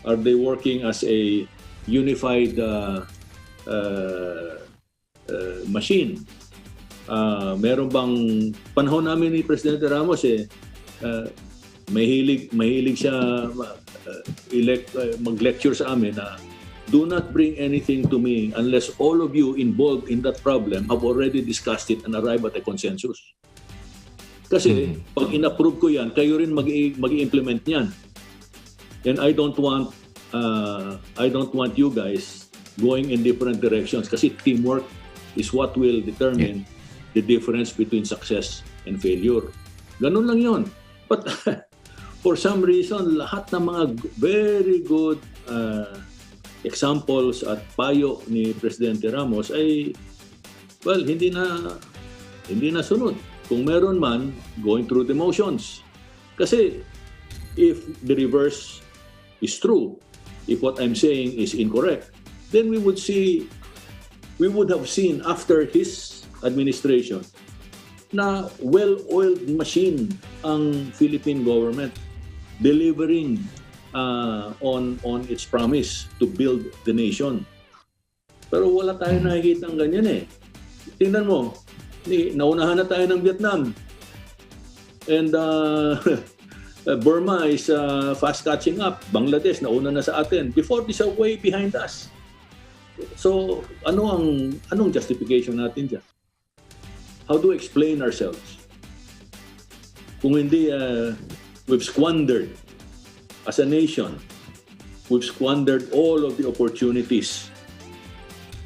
Speaker 4: Are they working as a unified machine? Meron bang panahon namin ni Presidente Ramos mahilig siya mag-lecture sa amin na do not bring anything to me unless all of you involved in that problem have already discussed it and arrived at a consensus. Kasi pag in-approve ko yan, kayo rin mag-i-implement niyan. And I don't want you guys going in different directions kasi teamwork is what will determine the difference between success and failure. Ganun lang yon. But for some reason, lahat ng mga very good examples at payo ni Presidente Ramos ay, well, hindi na sunod. Kung meron man, going through the motions. Kasi if the reverse is true, if what I'm saying is incorrect, then we would have seen after his administration na well-oiled machine ang Philippine government delivering on its promise to build the nation. Pero wala tayong nakikita ng ganyan Tingnan mo, naunahan na tayo ng Vietnam. And Burma is fast catching up. Bangladesh, nauna na sa atin. Before this, way behind us. So, anong justification natin dyan? How do we explain ourselves? Kung hindi, we've squandered as a nation. We've squandered all of the opportunities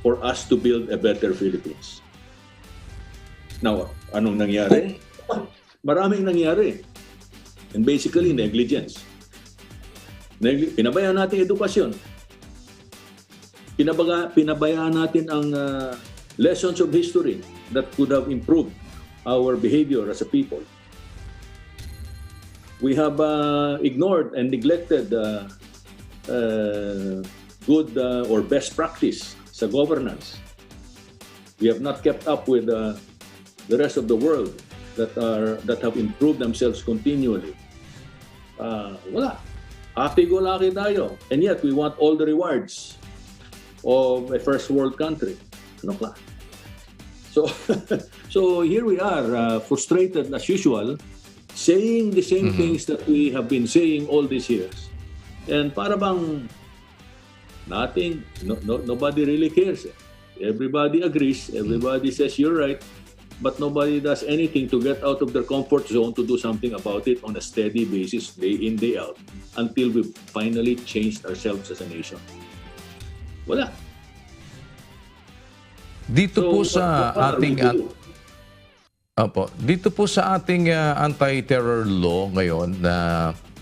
Speaker 4: for us to build a better Philippines. Now, anong nangyari? Maraming nangyari. And basically, negligence. Pinabayaan natin edukasyon. pinabayaan natin ang lessons of history that could have improved our behavior as a people. We have ignored and neglected good or best practice sa governance. We have not kept up with the rest of the world that have improved themselves continually. Wala. Happy-go-lucky tayo. And yet, we want all the rewards of a first world country. Ano ka? So, so here we are, frustrated as usual, saying the same things that we have been saying all these years. And para bang nobody really cares. Everybody agrees, everybody says you're right, but nobody does anything to get out of their comfort zone to do something about it on a steady basis, day in, day out, until we finally changed ourselves as a nation. Wala.
Speaker 1: Dito po
Speaker 4: So,
Speaker 1: sa
Speaker 4: what are we
Speaker 1: ating
Speaker 4: to do?
Speaker 1: dito po sa ating anti-terror law ngayon na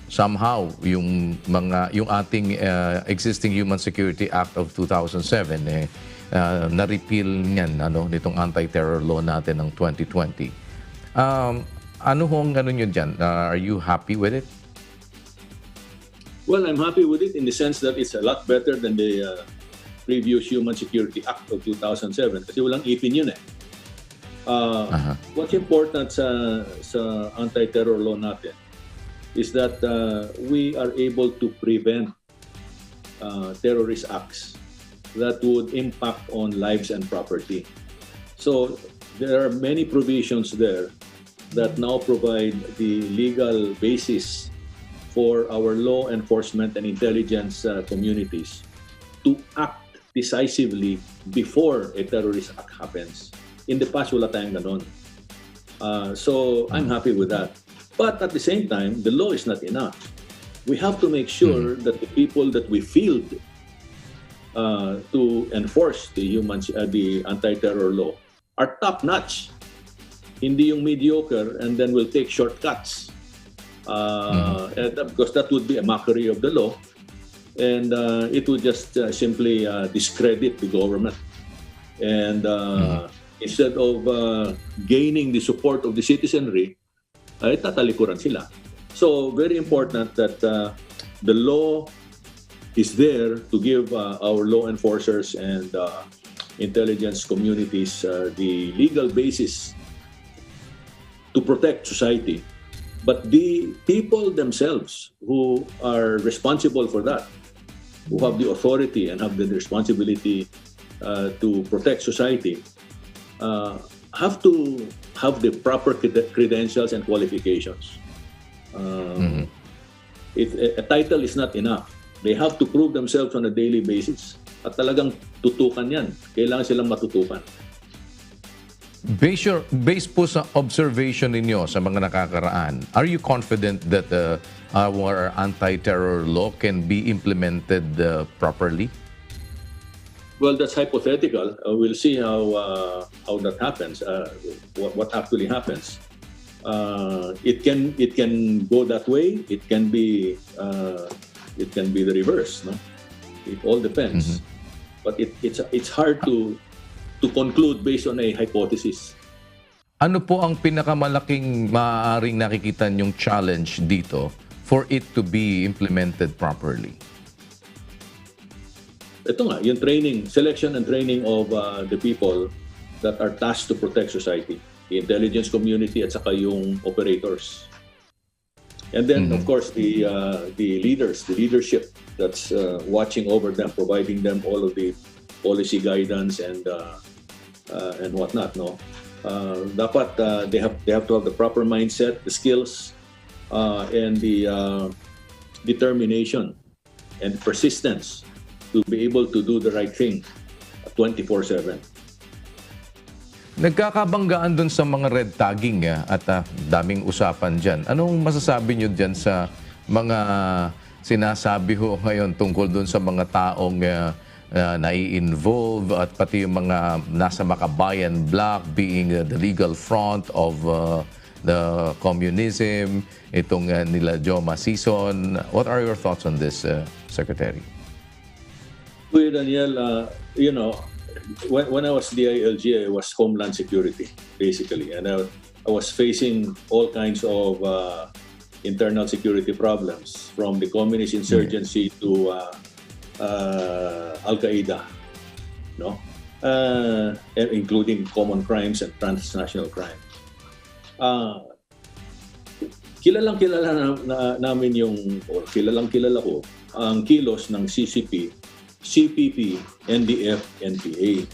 Speaker 1: somehow yung ating existing Human Security Act of 2007 na-repeal niyan nitong anti-terror law natin ng 2020. Ano nyo dyan? Are you happy with it?
Speaker 4: Well, I'm happy with it in the sense that it's a lot better than the previous Human Security Act of 2007 kasi walang ipin yun eh. What's important sa anti-terror law natin is that we are able to prevent terrorist acts that would impact on lives and property. So there are many provisions there that now provide the legal basis for our law enforcement and intelligence communities to act decisively before a terrorist act happens. In the past, wala tayong ganon. So I'm happy with that. But at the same time, the law is not enough. We have to make sure that the people that we field to enforce the anti-terror law are top-notch. Hindi yung mediocre and then we'll take shortcuts. Because that would be a mockery of the law and it would just simply discredit the government. And instead of gaining the support of the citizenry, ay tatalikuran sila. So very important that the law is there to give our law enforcers and intelligence communities the legal basis to protect society. But the people themselves who are responsible for that, who have the authority and have the responsibility to protect society, have to have the proper credentials and qualifications. A title is not enough. They have to prove themselves on a daily basis. At talagang tutukan yan. Kailangan silang matutukan.
Speaker 1: Based po sa observation ninyo sa mga nakakaraan, are you confident that our anti-terror law can be implemented properly?
Speaker 4: Well, that's hypothetical. We'll see how that happens. What actually happens? It can go that way. It can be the reverse. No, it all depends. But it's hard to conclude based on a hypothesis.
Speaker 1: Ano po ang pinakamalaking maaaring nakikita niyong challenge dito for it to be implemented properly?
Speaker 4: Ito nga, yung selection and training of the people that are tasked to protect society, the intelligence community at saka yung operators. And then, of course, the leadership that's watching over them, providing them all of the policy guidance and whatnot. No, dapat they have to have the proper mindset, the skills, and the determination and persistence to be able to do the right thing 24/7.
Speaker 1: Nagkakabanggaan dun sa mga red tagging at daming usapan dyan. Anong masasabi nyo dyan sa mga sinasabi ho ngayon tungkol dun sa mga taong nai-involve at pati yung mga nasa Makabayan block being the legal front of the communism, itong nila Joma Season. What are your thoughts on this, Secretary?
Speaker 4: Kuya Daniel, when I was DILG, I was Homeland Security, basically. And I was facing all kinds of internal security problems, from the communist insurgency to Al-Qaeda, no? Including common crimes and transnational crime. Kilalang namin kilala ko ang kilos ng CCP, CPP, NDF, NPA.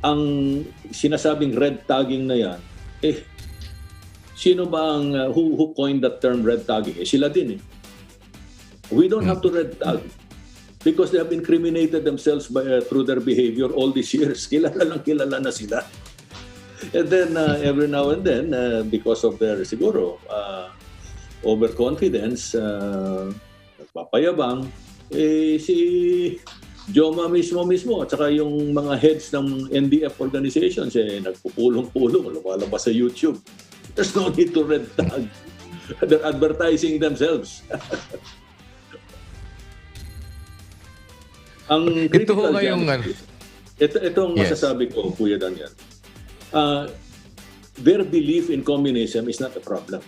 Speaker 4: Ang sinasabing red tagging na yan, sino ba ang who coined that term red tagging? Sila din eh. We don't have to red tag because they have incriminated themselves through their behavior all these years. Kilala na sila. And then every now and then, because of their siguro overconfidence, papayabang, si Joma mismo at saka yung mga heads ng NDF organizations nagpupulong-pulong, lumalabas sa YouTube. There's no need to red tag. They're advertising themselves. Ang critical itong masasabi ko, Kuya Daniel. Their belief in communism is not a problem.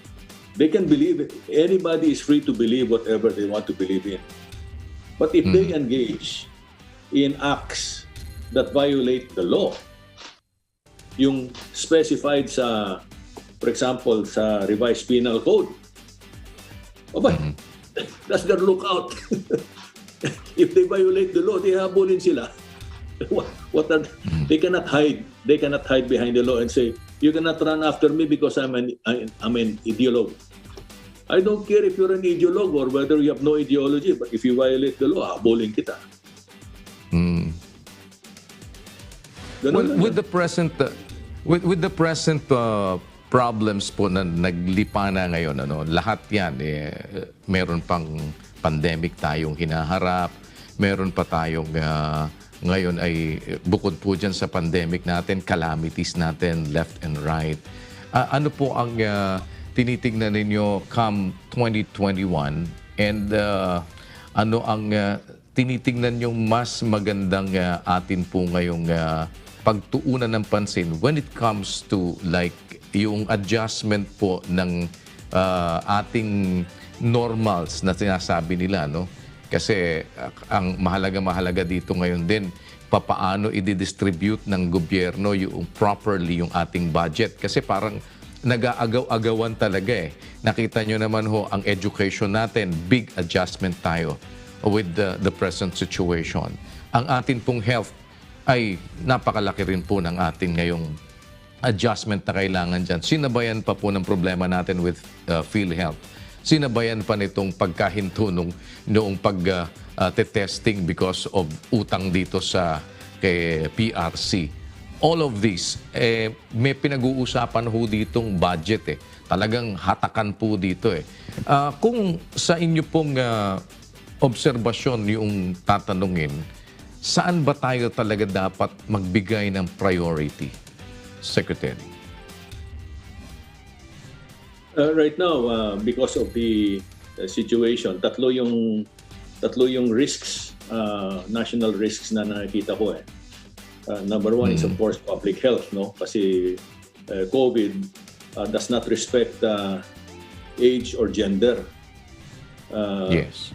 Speaker 4: They can believe it. Anybody is free to believe whatever they want to believe in. But if they engage in acts that violate the law, yung specified sa, for example, sa revised penal code, that's their lookout. If they violate the law, they habulin sila. They cannot hide. They cannot hide behind the law and say, you cannot run after me because I'm an ideologue. I don't care if you're an ideologue or whether you have no ideology, but if you violate the law, habulin kita.
Speaker 1: With the present problems po na naglipa na ngayon, lahat yan, meron pang pandemic tayong hinaharap, meron pa tayong ngayon ay bukod po dyan sa pandemic natin, calamities natin left and right. Ano po ang tinitingnan ninyo come 2021 and ano ang tinitingnan yung mas magandang atin po ngayong pagtuunan ng pansin when it comes to like yung adjustment po ng ating normals na sinasabi nila, no? Kasi ang mahalaga dito ngayon din, papaano i-distribute ng gobyerno yung properly yung ating budget. Kasi parang nag-aagaw-agawan talaga eh. Nakita nyo naman ho, ang education natin, big adjustment tayo with the present situation. Ang atin pong health ay napakalaki rin po ng ating ngayong adjustment na kailangan dyan. Sinabayan pa po ng problema natin with PhilHealth. Sinabayan pa nitong pagkahinto noong pag-testing because of utang dito sa kay PRC. All of this, may pinag-uusapan ho ditong budget eh. Talagang hatakan po dito eh. Kung sa inyo pong obserbasyon yung tatanungin, saan ba tayo talaga dapat magbigay ng priority, Secretary?
Speaker 4: Right now, because of the situation, tatlo yung risks, national risks na nakikita ko eh. Number one is of course public health, no? Kasi COVID does not respect age or gender.
Speaker 1: Yes.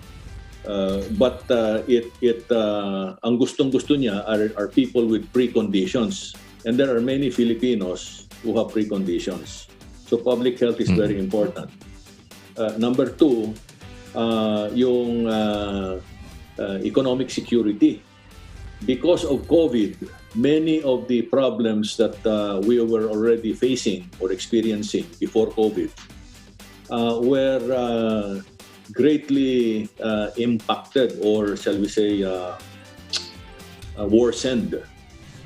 Speaker 4: But ang gustong-gusto niya are people with preconditions, and there are many Filipinos who have preconditions. So public health is very important. Number two, yung economic security. Because of COVID, many of the problems that we were already facing or experiencing before COVID were greatly impacted, or shall we say worsened.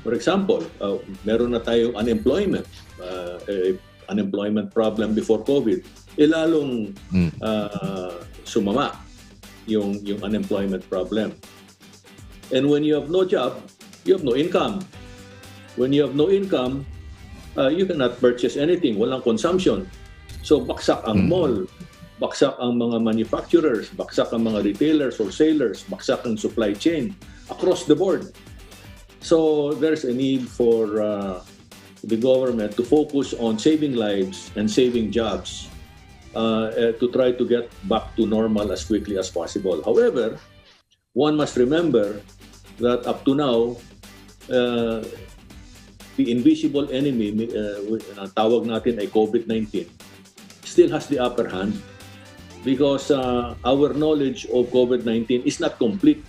Speaker 4: For example, meron na tayong unemployment problem before COVID, lalong sumama yung unemployment problem. And when you have no job, you have no income. When you have no income, you cannot purchase anything. Walang consumption. So baksak ang mall, baksak ang mga manufacturers, baksak ang mga retailers, wholesalers, baksak ang supply chain across the board. So there's a need for the government to focus on saving lives and saving jobs to try to get back to normal as quickly as possible. However, one must remember that up to now, the invisible enemy, tawag natin ay COVID-19, still has the upper hand because our knowledge of COVID-19 is not complete.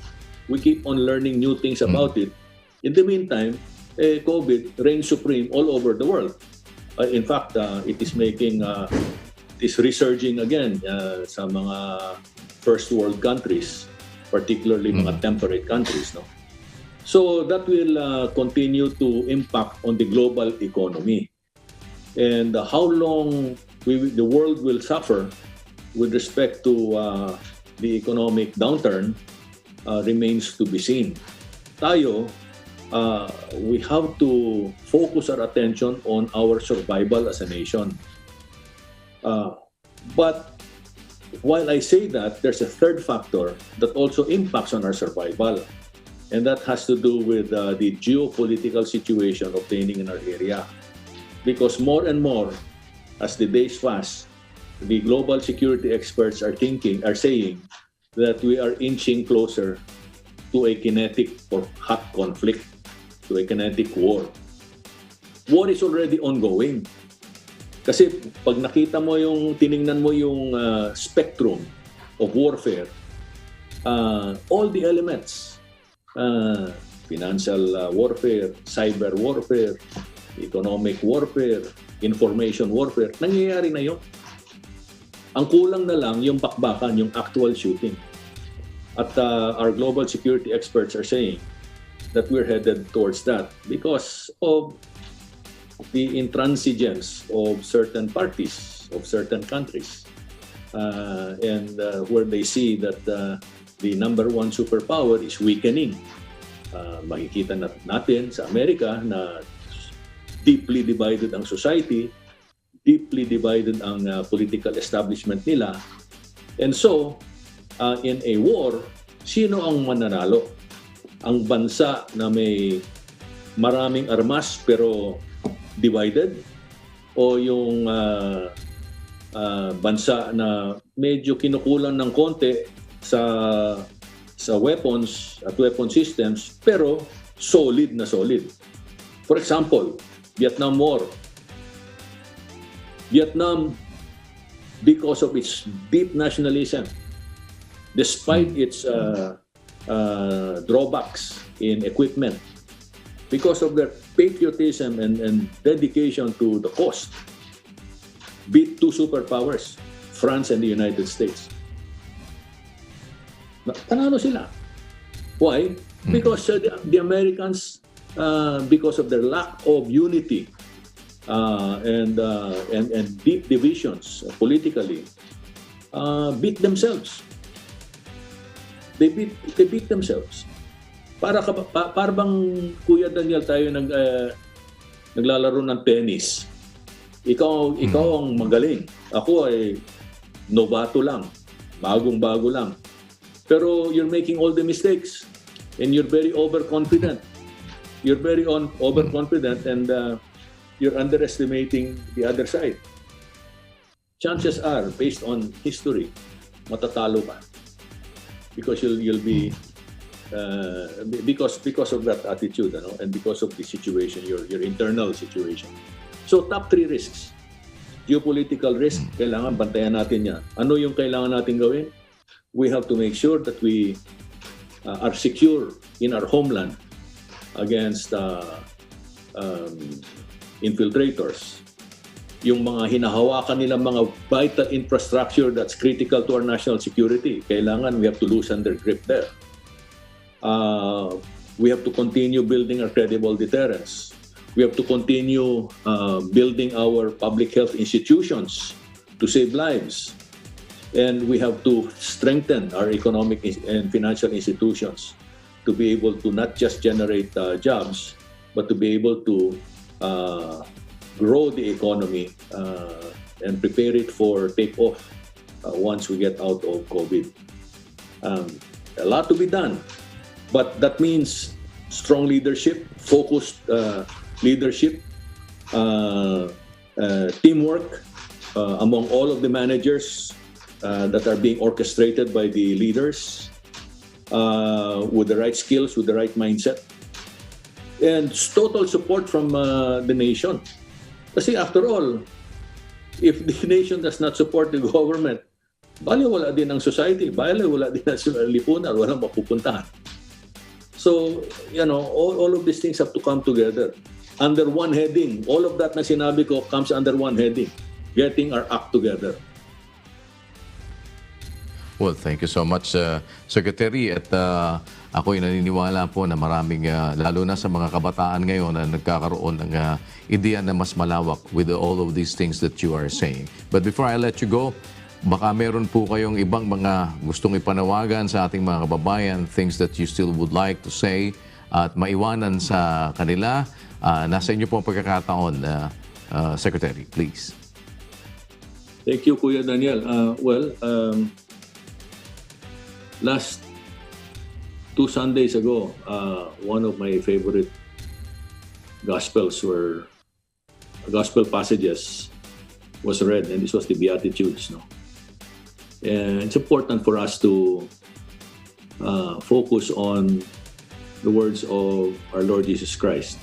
Speaker 4: We keep on learning new things about it. In the meantime, COVID reigns supreme all over the world. In fact, it is making, is resurging again sa mga first world countries, particularly mga temperate countries. No? So that will continue to impact on the global economy. And how long the world will suffer with respect to the economic downturn remains to be seen. Tayo, we have to focus our attention on our survival as a nation. But while I say that, there's a third factor that also impacts on our survival. And that has to do with the geopolitical situation obtaining in our area. Because more and more, as the days pass, the global security experts are saying that we are inching closer to a kinetic or hot conflict, to a kinetic war. War is already ongoing. Kasi pag tiningnan mo yung spectrum of warfare, all the elements, financial warfare, cyber warfare, economic warfare, information warfare, nangyayari na yun. Ang kulang na lang yung bakbakan, yung actual shooting. At our global security experts are saying that we're headed towards that because of the intransigence of certain parties, of certain countries. And where they see that the number one superpower is weakening. Makikita natin sa Amerika na deeply divided ang society, deeply divided ang political establishment nila. And so, in a war, sino ang mananalo? Ang bansa na may maraming armas pero divided? O yung bansa na medyo kinukulang ng konti sa weapons at weapon systems pero solid na solid. For example, Vietnam War. Vietnam, because of its deep nationalism, despite its drawbacks in equipment, because of their patriotism and dedication to the cause, beat two superpowers, France and the United States. Panalo sila. Why? Because the Americans, because of their lack of unity and deep divisions politically, beat themselves. They beat themselves. Para bang Kuya Daniel tayo naglalaro ng tennis. Ikaw ang magaling. Ako ay novato lang. Bagong-bago lang. Pero you're making all the mistakes and you're very overconfident. You're very overconfident and you're underestimating the other side. Chances are, based on history, matatalo ka. Because you'll be because of that attitude, and because of the situation, your internal situation. So top 3 risks. Geopolitical risk, kailangan bantayan natin yan. Ano yung kailangan natin gawin? We have to make sure that we are secure in our homeland against infiltrators. Yung mga hinahawakan nilang mga vital infrastructure that's critical to our national security, kailangan we have to loosen their grip there. We have to continue building our credible deterrence. We have to continue building our public health institutions to save lives. And we have to strengthen our economic and financial institutions to be able to not just generate jobs, but to be able to grow the economy and prepare it for takeoff once we get out of COVID. A lot to be done, but that means strong leadership, focused leadership, teamwork among all of the managers that are being orchestrated by the leaders with the right skills, with the right mindset, and total support from the nation. Kasi after all, if the nation does not support the government, wala din ang society, wala din ang lipunan, walang mapupuntahan. So, all of these things have to come together under one heading. All of that na sinabi ko comes under one heading, getting our act together.
Speaker 1: Well, thank you so much, Secretary. At ako'y naniniwala po na maraming, lalo na sa mga kabataan ngayon na nagkakaroon ng ideya na mas malawak with all of these things that you are saying. But before I let you go, baka meron po kayong ibang mga gustong ipanawagan sa ating mga kababayan, things that you still would like to say at maiwanan sa kanila. Nasa inyo po ang pagkakataon, Secretary, please.
Speaker 4: Thank you, Kuya Daniel. Last 2 Sundays ago, one of my favorite gospel passages was read, and this was the Beatitudes. No? And it's important for us to focus on the words of our Lord Jesus Christ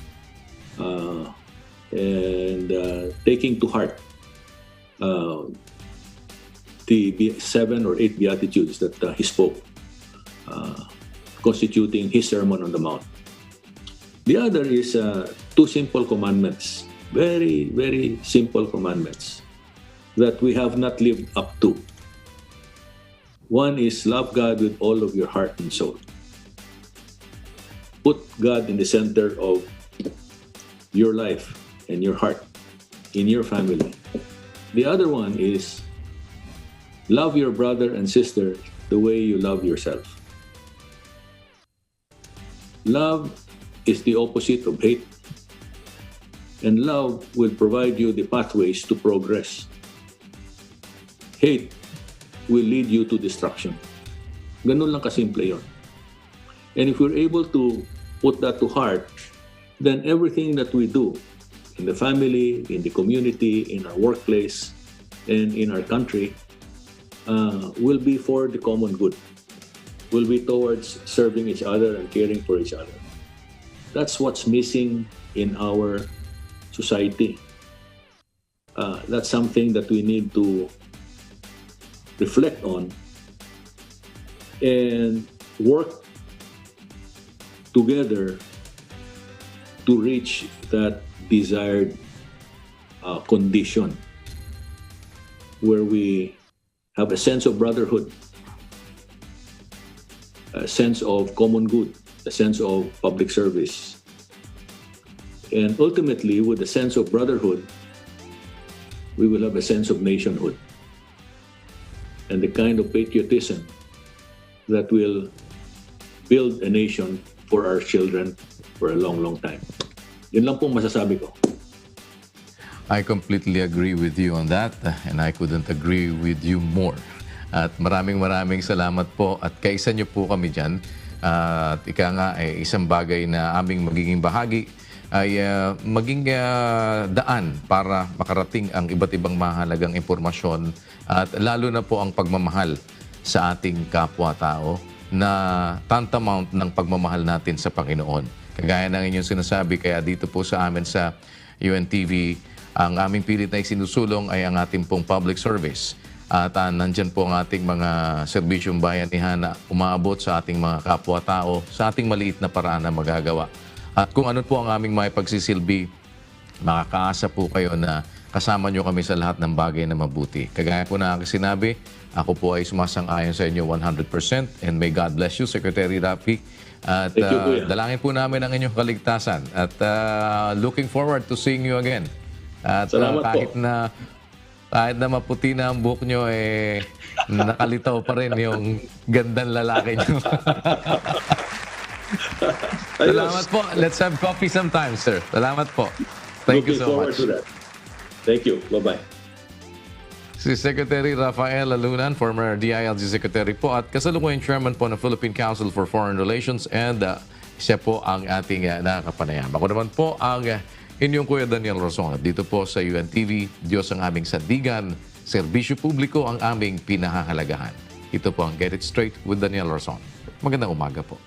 Speaker 4: and taking to heart the 7 or 8 Beatitudes that he spoke, constituting his Sermon on the Mount. The other is 2 simple commandments, very, very simple commandments that we have not lived up to. One is love God with all of your heart and soul. Put God in the center of your life and your heart, in your family. The other one is love your brother and sister the way you love yourself. Love is the opposite of hate, and love will provide you the pathways to progress. Hate will lead you to destruction. Ganun lang kasimple yun. And if we're able to put that to heart, then everything that we do in the family, in the community, in our workplace, and in our country will be for the common good, will be towards serving each other and caring for each other. That's what's missing in our society. That's something that we need to reflect on and work together to reach that desired condition where we have a sense of brotherhood, a sense of common good, a sense of public service. And ultimately, with a sense of brotherhood, we will have a sense of nationhood and the kind of patriotism that will build a nation for our children for a long, long time. Yun lang pong masasabi ko.
Speaker 1: I completely agree with you on that, and I couldn't agree with you more. At maraming salamat po at kaisa niyo po kami dyan. At ika nga, isang bagay na aming magiging bahagi ay maging daan para makarating ang iba't ibang mahalagang impormasyon at lalo na po ang pagmamahal sa ating kapwa-tao na tantamount ng pagmamahal natin sa Panginoon. Kagaya ng inyong sinasabi, kaya dito po sa amin sa UNTV, ang aming pilit na isinusulong ay ang ating pong public service. At nandyan po ang ating mga serbisyong bayanihan na umaabot sa ating mga kapwa-tao sa ating maliit na paraan na magagawa. At kung ano po ang aming may pagsisilbi, makakaasa po kayo na kasama nyo kami sa lahat ng bagay na mabuti. Kagaya po na aking sinabi, ako po ay sumasang-ayon sa inyo 100% and may God bless you, Secretary Rafi. At dalangin po namin ang inyong kaligtasan. At looking forward to seeing you again. At kahit na maputi na ang buhok nyo, nakalitaw pa rin yung gandang lalaki nyo. Salamat po. Let's have coffee sometime, sir. Salamat po. Thank you so much.
Speaker 4: Looking forward to that. Thank you. Bye-bye.
Speaker 1: Si Secretary Rafael ALUNAN, former DILG Secretary po at kasalukuyang Chairman po ng Philippine Council for Foreign Relations and siya po ang ating nakapanayam. Ako naman po ang inyong Kuya Daniel Razon. Dito po sa UNTV, Diyos ang aming sandigan, serbisyo publiko ang aming pinahahalagahan. Ito po ang Get It Straight with Daniel Razon. Magandang umaga po.